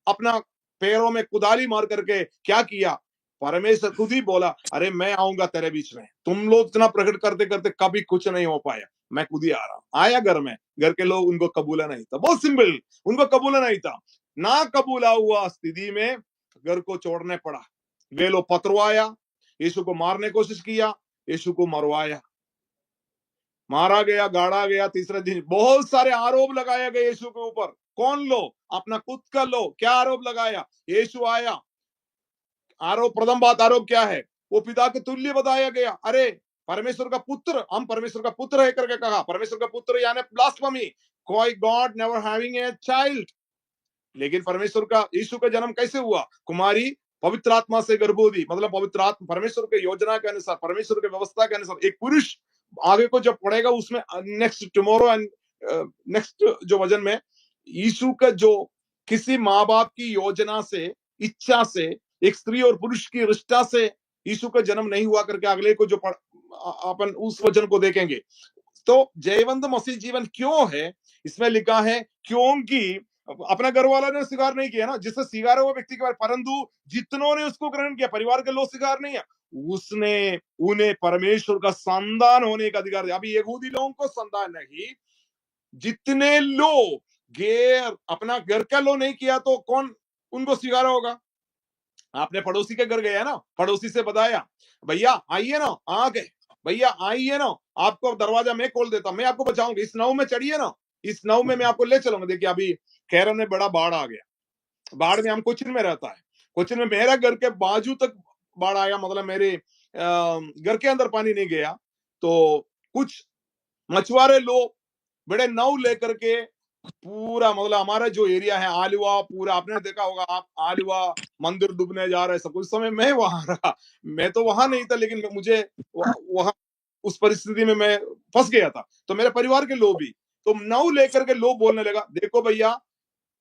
अपना पैरों में कुदाली मार करके क्या किया? परमेश्वर खुद ही बोला, अरे मैं आऊंगा तेरे बीच में। तुम लोग इतना प्रकट करते करते कभी कुछ नहीं हो पाया, मैं खुद ही आ रहा हूं। आया घर में, घर के लोग उनको कबूला नहीं था। बहुत सिंपल, उनको कबूला नहीं था। ना कबूला हुआ स्थिति में घर को छोड़ने पड़ा। वे लोग पथरवाया, यीशु को मारने की कोशिश किया, यीशु को मरवाया, मारा गया, गाड़ा गया। तीसरे दिन बहुत सारे आरोप लगाया गए यीशु के ऊपर। कौन लो? अपना खुद का लो। क्या आरोप लगाया? यीशु आया, आरोप, प्रथम बात आरोप क्या है? वो पिता के तुल्य बताया गया। अरे परमेश्वर का पुत्र, हम परमेश्वर का पुत्र है करके कहा। परमेश्वर का पुत्र यानी ब्लास्फेमी, कोई God never having a child. लेकिन परमेश्वर का, यीशु का जन्म कैसे हुआ? कुमारी पवित्र आत्मा से गर्भवती, मतलब पवित्र आत्मा, परमेश्वर के योजना के अनुसार, परमेश्वर के व्यवस्था के अनुसार। एक पुरुष आगे को जब पढ़ेगा उसमें नेक्स्ट टुमारो एंड नेक्स्ट जो वचन में, यीशु का जो किसी माँ बाप की योजना से, इच्छा से, एक स्त्री और पुरुष की रिश्ता से यीशु का जन्म नहीं हुआ करके अगले को जो अपन उस वचन को देखेंगे। तो जयवंत मसीह जीवन क्यों है? इसमें लिखा है क्योंकि अपना घर वाला ने स्वीकार नहीं किया ना, जिससे स्वीकार हुआ व्यक्ति के बारे, परंतु जितनों ने उसको ग्रहण किया, परिवार के लोग स्वीकार नहीं है, उसने उन्हें परमेश्वर का संतान होने का अधिकार दिया। अभी यहूदी लोगों को संतान नहीं, जितने लोग गैर, अपना घर का लो नहीं किया तो कौन उनको स्वीकार होगा? आपने पड़ोसी के घर गया ना, पड़ोसी से बताया, भैया आइए ना, आ गए, भैया आइए ना, आपको दरवाजा मैं खोल देता, मैं आपको बचाऊंगा, इस नाव में चढ़िए ना, इस नाव में मैं आपको ले चलूंगा। देखिए अभी केरल में बड़ा बाढ़ आ गया। बाढ़ में, हम कोचिन में रहता है, कोचिन में मेरा घर के बाजू तक बाढ़ आया, मतलब मेरे घर के अंदर पानी नहीं गया। तो कुछ मछुआरे लोग बड़े नाव लेकर के पूरा, मतलब हमारा जो एरिया है आलुवा, पूरा आपने देखा होगा, आप आलुवा मंदिर डूबने जा रहे हैं सब कुछ। समय मैं वहां रहा, मैं तो वहां नहीं था, लेकिन मुझे वहां उस परिस्थिति में मैं फंस गया था। तो मेरे परिवार के लोग भी, तो नाव लेकर के लोग बोलने लगा, देखो भैया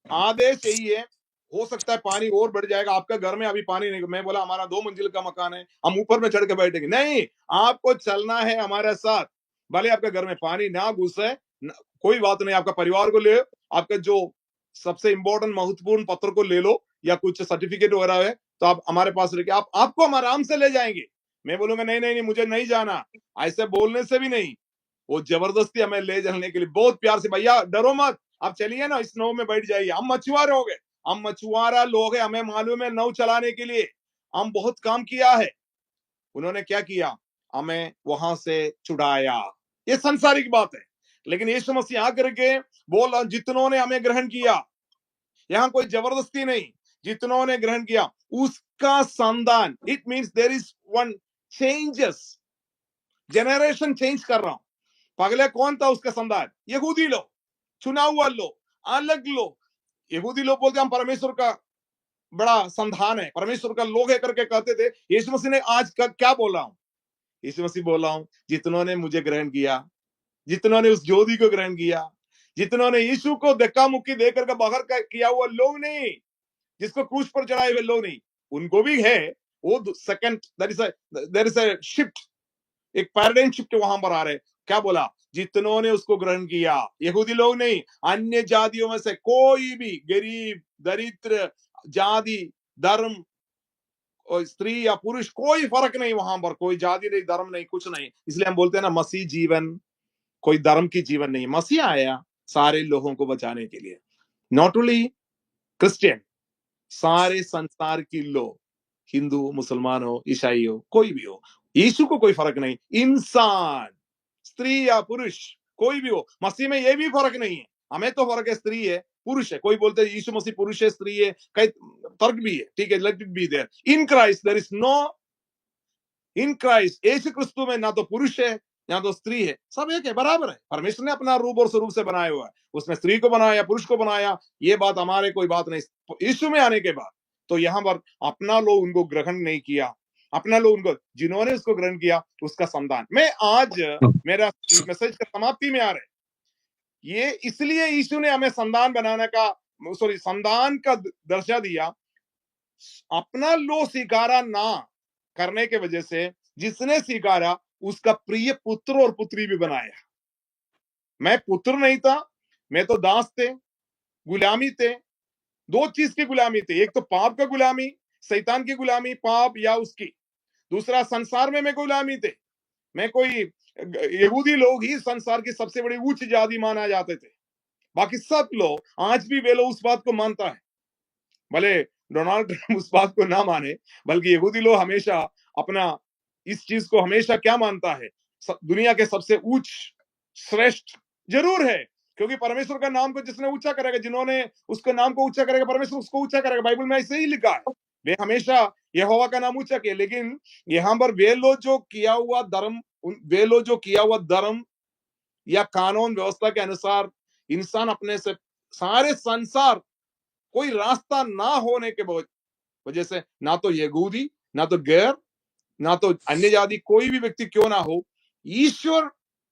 आदेश यही है, हो सकता है पानी और बढ़ जाएगा, आपका घर में अभी पानी नहीं। मैं बोला हमारा 2 मंजिल का मकान है, हम ऊपर में चढ़ के बैठेंगे। नहीं, आपको चलना है हमारे साथ, भले आपके घर में पानी ना घुसे, कोई बात नहीं, आपका परिवार को ले, आपका जो सबसे इंपॉर्टेंट महत्वपूर्ण पत्र को ले लो, या कुछ सर्टिफिकेट वगैरह है तो आप हमारे पास लेके आपको हम आराम से ले जाएंगे। मैं बोलूंगा नहीं नहीं नहीं, मुझे नहीं जाना, ऐसे बोलने से भी नहीं, वो जबरदस्ती हमें ले जाने के लिए बहुत प्यार से, भैया डरो मत, आप चलिए ना, इस नाव में बैठ जाइए। हम मछुआरे हो गए, हम मछुआरा लोग हैं, हमें मालूम है नाव चलाने के लिए, हम बहुत काम किया है। उन्होंने क्या किया? हमें वहां से छुड़ाया। ये संसारिक बात है, लेकिन यीशु मसीह आकर के बोला, जितनों ने हमें ग्रहण किया, यहां कोई जबरदस्ती नहीं, जितनों ने ग्रहण किया उसका संतान। It means there is one changes, generation change कर रहा हूं। पगले कौन था उसका संतान? यहूदी लोग, चुना हुआ लोग, अलग लोग। यहूदी लोग बोलते हम परमेश्वर का बड़ा संतान है, परमेश्वर का लोग है करके कहते थे। यीशु मसीह ने आज का क्या बोला हूं? यीशु मसीह बोला हूं, जितनों ने मुझे ग्रहण किया, जितनों ने उस ज्योति को ग्रहण किया, जितनों ने यीशु को धक्का मुक्की देकर के बाहर किया हुआ लोग नहीं, जिसको क्रूस पर चढ़ाए हुए लोग नहीं, उनको भी है वो second, there is a shift, एक पैराडाइम शिफ्ट वहां पर आ रहे। क्या बोला? जितनों ने उसको ग्रहण किया, यहूदी लोग नहीं, अन्य जातियों में से कोई भी, गरीब, दरिद्र, जाति, धर्म, स्त्री या पुरुष, कोई फर्क नहीं वहां पर, कोई जाति नहीं, धर्म नहीं, कुछ नहीं। इसलिए हम बोलते हैं ना, मसीह जीवन कोई धर्म की जीवन नहीं। मसीह आया सारे लोगों को बचाने के लिए, नॉट ओनली क्रिश्चियन, सारे संसार के लोग, हिंदू, मुसलमान हो, ईसाई हो, कोई भी हो, यीशु को कोई फर्क नहीं। इंसान, स्त्री या पुरुष, कोई भी हो, मसीह में ये भी फर्क नहीं है। हमें तो फर्क है, स्त्री है, पुरुष है। कोई बोलते हैं यीशु मसीह पुरुष है, स्त्री है, कई तर्क भी है, ठीक है, let it be there. In Christ there is no in Christ, यीशु क्रिस्तु में ना तो पुरुष है ना तो स्त्री है, सब एक है, बराबर है। परमेश्वर ने अपना रूप और स्वरूप से बनाया हुआ है, उसने स्त्री को बनाया, पुरुष को बनाया, ये बात हमारे कोई बात नहीं। यीशु में आने के बाद तो यहाँ पर अपना लोग उनको ग्रहण नहीं किया, अपना लोग उनको, जिन्होंने उसको ग्रहण किया उसका संतान। मैं आज मेरा मैसेज का समाप्ति में आ रहे, ये इसलिए यीशु ने हमें संतान बनाने का, सॉरी, संतान का दर्जा दिया, अपना लो स्वीकारा ना करने के वजह से जिसने स्वीकारा उसका प्रिय पुत्र और पुत्री भी बनाया। मैं पुत्र नहीं था, मैं तो दास थे, गुलामी थे, दो चीज की गुलामी थी, एक तो पाप का गुलामी, शैतान की गुलामी, पाप या उसकी, दूसरा संसार में मैं गुलामी थे। मैं कोई, यहूदी लोग ही संसार की सबसे बड़ी उच्च जाति माना जाते थे, बाकी सब लोग, आज भी वे लोग उस बात को मानता है, भले डोनाल्ड ट्रंप उस बात को ना माने, बल्कि यहूदी लोग हमेशा अपना इस चीज को हमेशा क्या मानता है, दुनिया के सबसे उच्च श्रेष्ठ जरूर है, क्योंकि परमेश्वर का नाम को जिसने ऊंचा करेगा, जिन्होंने उसके नाम को ऊंचा करेगा, परमेश्वर उसको ऊंचा करेगा। बाइबल में ऐसे ही लिखा है, वे हमेशा यहोवा का नाम ऊंचा किए। लेकिन यहाँ पर वे लोग जो किया हुआ धर्म, वे लोग जो किया हुआ धर्म या कानून व्यवस्था के अनुसार इंसान अपने से सारे संसार, कोई रास्ता ना होने के वजह से, ना तो यहूदी, ना तो गैर, ना तो अन्य जाति, कोई भी व्यक्ति क्यों ना हो, ईश्वर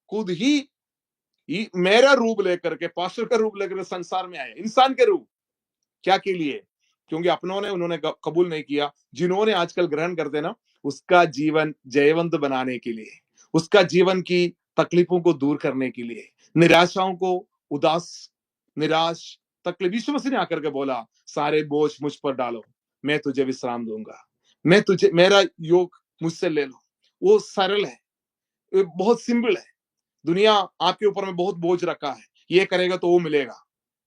खुद ही मेरा रूप लेकर के, पास्टर का रूप लेकर संसार में आए, इंसान के रूप। क्या के लिए? क्योंकि अपनों ने, उन्होंने कबूल नहीं किया। जिन्होंने आजकल ग्रहण करते ना, उसका जीवन जयवंत बनाने के लिए, उसका जीवन की तकलीफों को दूर करने के लिए, निराशाओं को, उदास, निराश, तकलीफ, यीशु मसीह ने आकर के बोला, सारे बोझ मुझ पर डालो, मैं तुझे विश्राम दूंगा, मैं तुझे, मेरा योग मुझसे ले लो। वो सरल है, बहुत सिंपल है। दुनिया आपके ऊपर में बहुत बोझ रखा है, ये करेगा तो वो मिलेगा,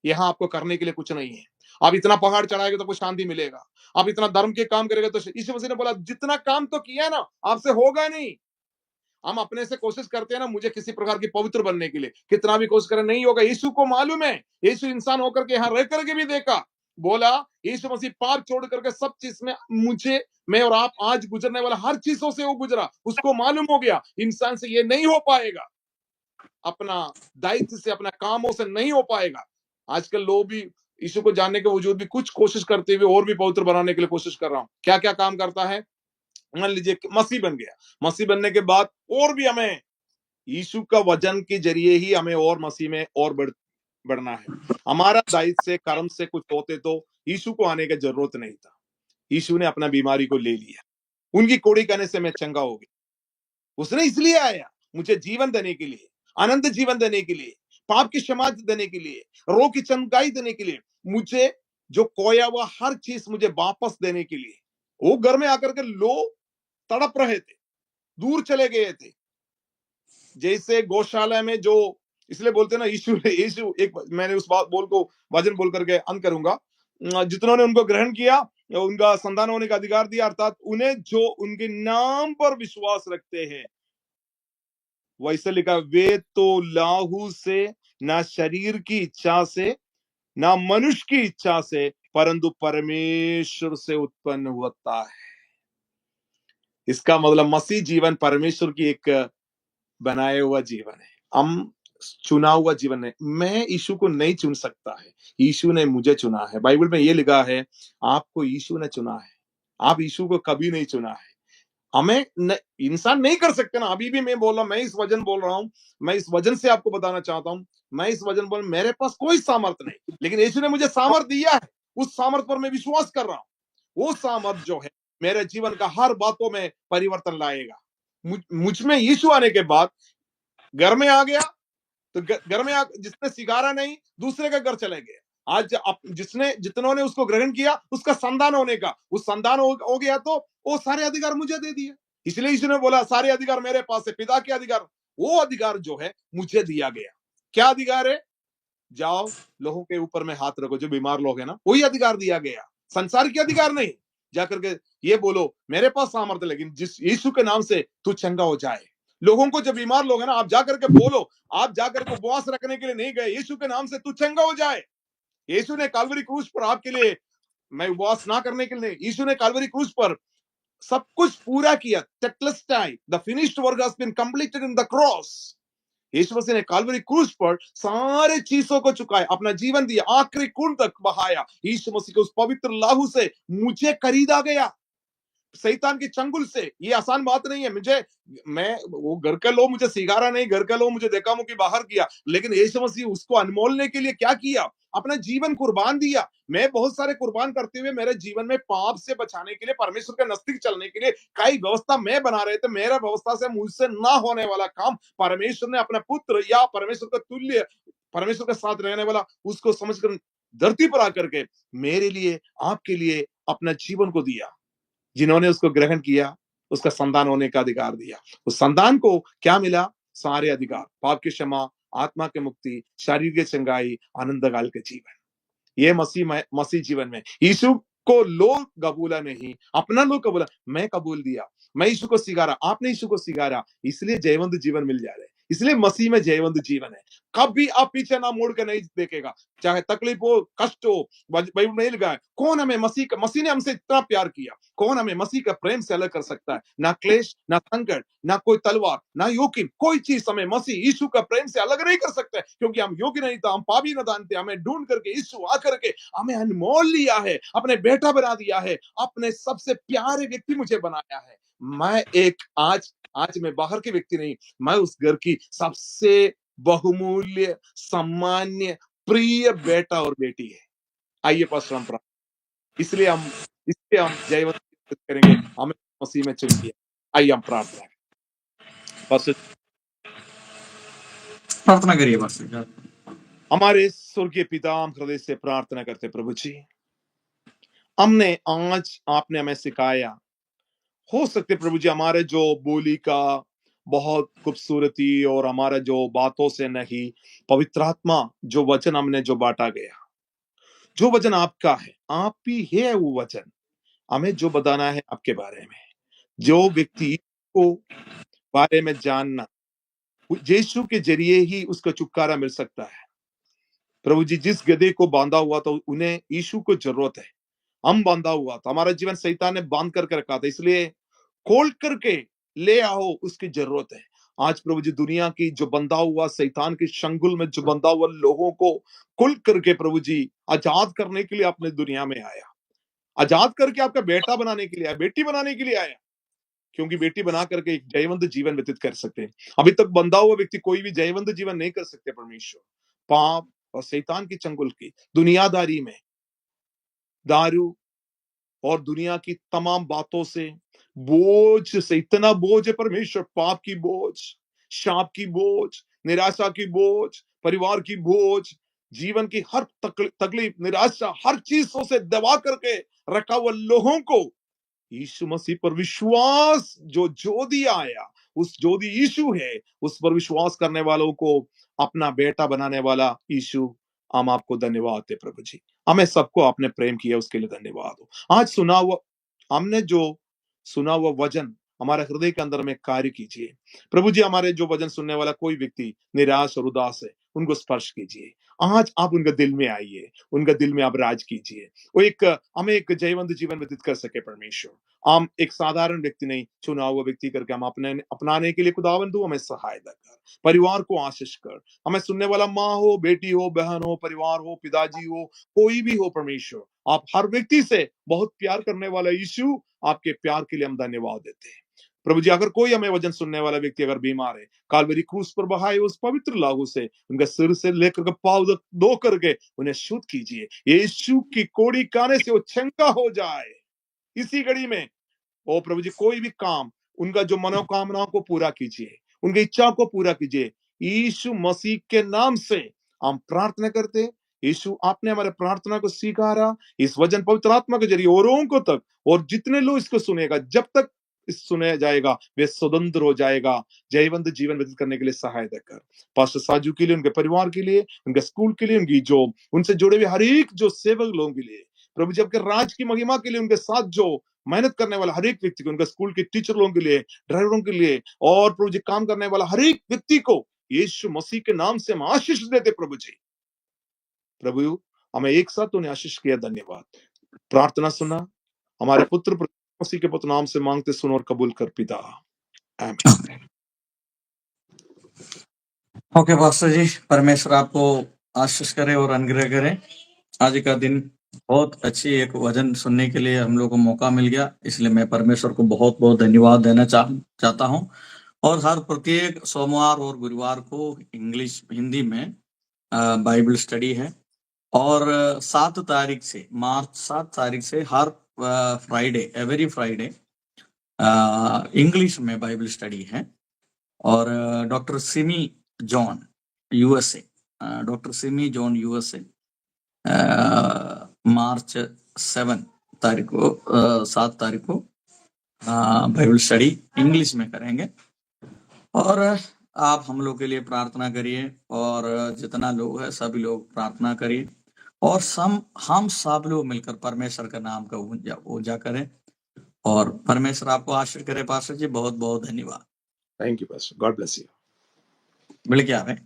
यहाँ आपको करने के लिए कुछ नहीं है। आप इतना पहाड़ चढ़ाएंगे तो कुछ शांति मिलेगा, आप इतना धर्म के काम करेंगे तो, यीशु मसीह ने बोला जितना काम तो किया ना, आपसे होगा नहीं। हम अपने से कोशिश करते हैं ना, मुझे किसी प्रकार की पवित्र बनने के लिए, कितना भी कोशिश करें नहीं होगा। यीशु को मालूम है, यीशु इंसान होकर के यहाँ रह करके भी देखा, बोला यीशु मसीह पाप छोड़ करके सब चीज में मुझे, मैं और आप आज गुजरने वाला हर चीजों से वो गुजरा, उसको मालूम हो गया इंसान से ये नहीं हो पाएगा, अपना दायित्व से, अपना कामों से नहीं हो पाएगा। आजकल लोग भी यीशु को जानने के वजूद भी कुछ कोशिश करते हुए और भी पवित्र बनाने के लिए कोशिश कर रहा हूं। क्या क्या काम करता है? मान लीजिए मसीह बन गया, मसीह बनने के बाद और भी हमें यीशु का वचन के जरिए ही हमें और मसीह में और बढ़ना है। हमारा दायित्व से, कर्म से कुछ होते तो यीशु को आने की जरूरत नहीं था। यीशु ने अपना बीमारी को ले लिया, उनकी कोड़ी करने से मैं चंगा हो गया। उसने इसलिए आया, मुझे जीवन देने के लिए, अनंत जीवन देने के लिए, पाप की क्षमा देने के लिए, रोग की चंगाई देने के लिए, मुझे जो खोया हुआ हर चीज मुझे वापस देने के लिए। वो घर में आकर के लोग तड़प रहे थे, दूर चले गए थे, जैसे गौशाला में जो, इसलिए बोलते ना यीशु, एक, मैंने उस बात बोल को वचन बोल करके अंत करूंगा, जितनों ने उनको ग्रहण किया उनका संतान होने का अधिकार दिया, अर्थात उन्हें जो उनके नाम पर विश्वास रखते हैं। वैसे लिखा, वे तो लाहू से, ना शरीर की इच्छा से, ना मनुष्य की इच्छा से, परंतु परमेश्वर से उत्पन्न होता है। इसका मतलब मसीह जीवन परमेश्वर की एक बनाया हुआ जीवन है, हम चुना हुआ जीवन है। मैं यीशु को नहीं चुन सकता है, यीशु ने मुझे चुना है। बाइबल में ये लिखा है, आपको यीशु ने चुना है, आप यीशु को कभी नहीं चुना है। हमें इंसान नहीं कर सकते ना। अभी भी मैं बोल रहा हूं, मैं इस वजन बोल रहा हूं, मैं इस वजन से आपको बताना चाहता हूं, मैं इस वजन बोल, मेरे पास कोई सामर्थ नहीं, लेकिन यीशु ने मुझे सामर्थ दिया है, उस सामर्थ पर मैं विश्वास कर रहा हूं। वो सामर्थ जो है मेरे जीवन का हर बातों में परिवर्तन लाएगा। मुझ में यीशु आने के बाद घर में आ गया, तो घर में जिसने सिगारा नहीं, दूसरे का घर चले गए। आज जिसने, जितनों ने उसको ग्रहण किया, उसका संतान होने का, उस संतान हो गया तो वो सारे अधिकार मुझे दे दिए। इसलिए यीशु ने बोला, सारे अधिकार मेरे पास है, पिता के अधिकार, वो अधिकार जो है मुझे दिया गया। क्या अधिकार है? जाओ लोगों के ऊपर में हाथ रखो, जो बीमार लोग हैं ना, वही अधिकार दिया गया, संसार के अधिकार नहीं। जाकर के ये बोलो मेरे पास सामर्थ्य, लेकिन जिस यीशु के नाम से तू चंगा हो जाए। लोगों को, जो बीमार लोग हैं ना, आप जाकर के बोलो, आप जाकर के उपवास रखने के लिए नहीं गए, यीशु के नाम से तू चंगा हो जाए। यीशु ने काल्वरी क्रूस पर आपके लिए, मैं उपवास ना करने के लिए, यीशु ने काल्वरी क्रूस पर सब कुछ पूरा किया, टेटलस्टाई, the finished work has been completed in the cross. यीशु मसीह ने काल्वरी क्रूस पर सारे चीजों को चुकाया, अपना जीवन दिया, आखिरी खून तक बहाया। यीशु मसीह के उस पवित्र लाहू से मुझे खरीदा गया शैतान के चंगुल से। ये आसान बात नहीं है। मैं वो घर का लोग मुझे सिगारा नहीं, घर का लोग मुझे देखा मुझे बाहर किया, लेकिन यीशु मसीह उसको अनमोलने के लिए क्या किया? अपना जीवन कुर्बान दिया। मैं बहुत सारे कुर्बान करते हुए मेरे जीवन में पाप से बचाने के लिए, परमेश्वर के नजदीक चलने के लिए कई व्यवस्था मैं बना रहे थे। मेरा व्यवस्था से मुझसे ना होने वाला काम परमेश्वर ने अपना पुत्र या परमेश्वर का तुल्य, परमेश्वर के साथ रहने वाला उसको समझकर धरती पर आकर के मेरे लिए, आपके लिए अपना जीवन को दिया। जिन्होंने उसको ग्रहण किया उसका संतान होने का अधिकार दिया। उस संतान को क्या मिला? सारे अधिकार, पाप की क्षमा, आत्मा की मुक्ति, शरीर की चंगाई, आनंद काल के जीवन। ये मसीह जीवन में यीशु को लोग कबूला नहीं, अपना लोग कबूला। मैं कबूल दिया, मैं यीशु को स्वीकारा, आपने यीशु को स्वीकारा, इसलिए जयवंत जीवन मिल जा रहे। इसलिए मसीह में जयवंत जीवन है। कभी आप पीछे ना मुड़ के नहीं देखेगा, चाहे तकलीफ हो, कष्ट हो, बाइबल नहीं लिखा है कौन हमें मसीह ने हमसे इतना प्यार किया, कौन हमें मसीह का प्रेम से अलग कर सकता है? ना क्लेश, ना संकट, ना कोई तलवार, ना योकिन, कोई चीज हमें मसीह यीशु का प्रेम से अलग नहीं कर सकता है। क्योंकि हम योग्य नहीं था, हम पापी नादान थे, हमें ढूंढ करके यीशु आकर के हमें अनमोल लिया है, अपने बेटा बना दिया है, अपने सबसे प्यारे व्यक्ति मुझे बनाया है। मैं एक आज मैं बाहर के व्यक्ति नहीं, मैं उस घर की सबसे बहुमूल्य, सम्मान्य, प्रिय बेटा और बेटी है। आइए पास्टर हम प्रार्थना, इसलिए हम जयवंत करेंगे, हमें मसीह में चुन लिया। आइए हम प्रार्थना करें। पास्टर प्रार्थना करिए पास्टर। हमारे स्वर्गीय पिता, हम हृदय से प्रार्थना करते प्रभु जी, हमने आज आपने हमें सिखाया, हो सकते प्रभु जी हमारे जो बोली का बहुत खूबसूरती और हमारा जो बातों से नहीं, पवित्र आत्मा जो वचन हमने जो बांटा गया, जो वचन आपका है, आप ही है वो वचन, हमें जो बताना है आपके बारे में। जो व्यक्ति को बारे में जानना, यीशु के जरिए ही उसका छुटकारा मिल सकता है। प्रभु जी, जिस गधे को बांधा हुआ था उन्हें यीशु को जरूरत है। हम बांधा हुआ था, हमारा जीवन शैतान ने बांध करके रखा था, इसलिए खोल करके ले आओ, उसकी जरूरत है। आज प्रभु जी दुनिया की जो बंधा हुआ, शैतान के शंगुल में जो बंधा हुआ लोगों को खुल करके प्रभु जी आजाद करने के लिए आपने दुनिया में आया, आजाद करके आपका बेटा बनाने के लिए आया, बेटी बनाने के लिए आया। क्योंकि बेटी बना करके एक जयवंत जीवन व्यतीत कर सकते हैं। अभी तक बंधा हुआ व्यक्ति कोई भी जयवंत जीवन नहीं कर सकते। परमेश्वर पाप और शैतान की चंगुल की दुनियादारी में, दारू और दुनिया की तमाम बातों से, बोझ से, इतना बोझ है परमेश्वर, पाप की बोझ, शाप की बोझ, निराशा की बोझ, परिवार की बोझ, जीवन की हर तकलीफ, निराशा, हर चीजों से दबा करके रखा हुआ लोगों को यीशु मसीह पर विश्वास जो ज्योति आया, उस ज्योति यीशु है, उस पर विश्वास करने वालों को अपना बेटा बनाने वाला यीशु, हम आपको धन्यवाद दे प्रभु जी। हमें सबको आपने प्रेम किया, उसके लिए धन्यवाद हो। आज हमने जो सुना हुआ वचन हमारे हृदय के अंदर में कार्य कीजिए प्रभु जी। हमारे जो वचन सुनने वाला कोई व्यक्ति निराश और उदास है, उनको स्पर्श कीजिए। आज आप उनका दिल में आइए, उनका दिल में आप राज कीजिए। वो हमें एक जयवंत जीवन व्यतीत कर सके परमेश्वर। हम एक साधारण व्यक्ति नहीं, चुना हुआ व्यक्ति करके हम अपनाने के लिए खुदावंद हमें सहायता कर, परिवार को आशीष कर। हमें सुनने वाला माँ हो, बेटी हो, बहन हो, परिवार हो, पिताजी हो, कोई भी हो परमेश्वर, आप हर व्यक्ति से बहुत प्यार करने वाला यीशु, आपके प्यार के लिए हम धन्यवाद देते हैं प्रभु जी। अगर कोई हमें वचन सुनने वाला व्यक्ति अगर बीमार है, कालवरी क्रूस पर बहाए उस पवित्र लागू से उनके सिर से लेकर के पांव धो करके उन्हें शुद्ध कीजिए। यीशु की कोड़ी काने से वो चंगा हो जाए इसी घड़ी में। ओ प्रभु जी, कोई भी काम उनका जो मनोकामनाओं को पूरा कीजिए, उनकी इच्छा को पूरा कीजिए, यीशु मसीह के नाम से हम प्रार्थना करते हैं। यीशु, आपने हमारे प्रार्थना को स्वीकारा, इस वचन पवित्र आत्मा के जरिए औरों को तक, और जितने लोग इसको सुनेगा, जब तक इस सुने जाएगा वे स्वतंत्र हो जाएगा, जयवंत जीवन व्यतीत करने के लिए सहायता कर। पास्टर साजू के लिए, उनके परिवार के लिए, उनके स्कूल के लिए, उनकी जो उनसे जुड़े हुए हर एक जो सेवक लोगों के लिए प्रभु जी, आपके राज की महिमा के लिए, उनके साथ जो मेहनत करने वाला हर एक व्यक्ति को, उनके स्कूल के टीचर लोगों के लिए, ड्राइवरों के लिए, और प्रभु जी काम करने वाला हर एक व्यक्ति को यीशु मसीह के नाम से हम आशीष देते प्रभु जी। प्रभु, हमें एक साथ उन्हें आशीष किया, धन्यवाद। प्रार्थना सुना, हमारे पुत्र मसीह के पुत्र नाम से मांगते सुन और कबूल कर पिता, आमीन। ओके पास्टर जी, परमेश्वर आपको आशीष करे और अनुग्रह करे। आज का दिन बहुत अच्छी एक वचन सुनने के लिए हम लोग को मौका मिल गया, इसलिए मैं परमेश्वर को बहुत बहुत धन्यवाद देना चाहता हूं। और हर प्रत्येक सोमवार और गुरुवार को इंग्लिश हिंदी में बाइबल स्टडी है, और 7 तारीख से मार्च 7 तारीख से हर फ्राइडे, एवरी फ्राइडे इंग्लिश में बाइबल स्टडी है। और doctor Simi John USA, doctor Simi John USA मार्च 7 तारीख को 7 तारीख को बाइबल स्टडी इंग्लिश में करेंगे। और आप हम लोग के लिए प्रार्थना करिए, और जितना लोग है सभी लोग प्रार्थना करिए, और हम सब लोग मिलकर परमेश्वर का नाम का ऊंचा करें, और परमेश्वर आपको आशीष करे। पास्टर जी बहुत बहुत धन्यवाद। Thank you pastor, God bless you. मिल के आवे।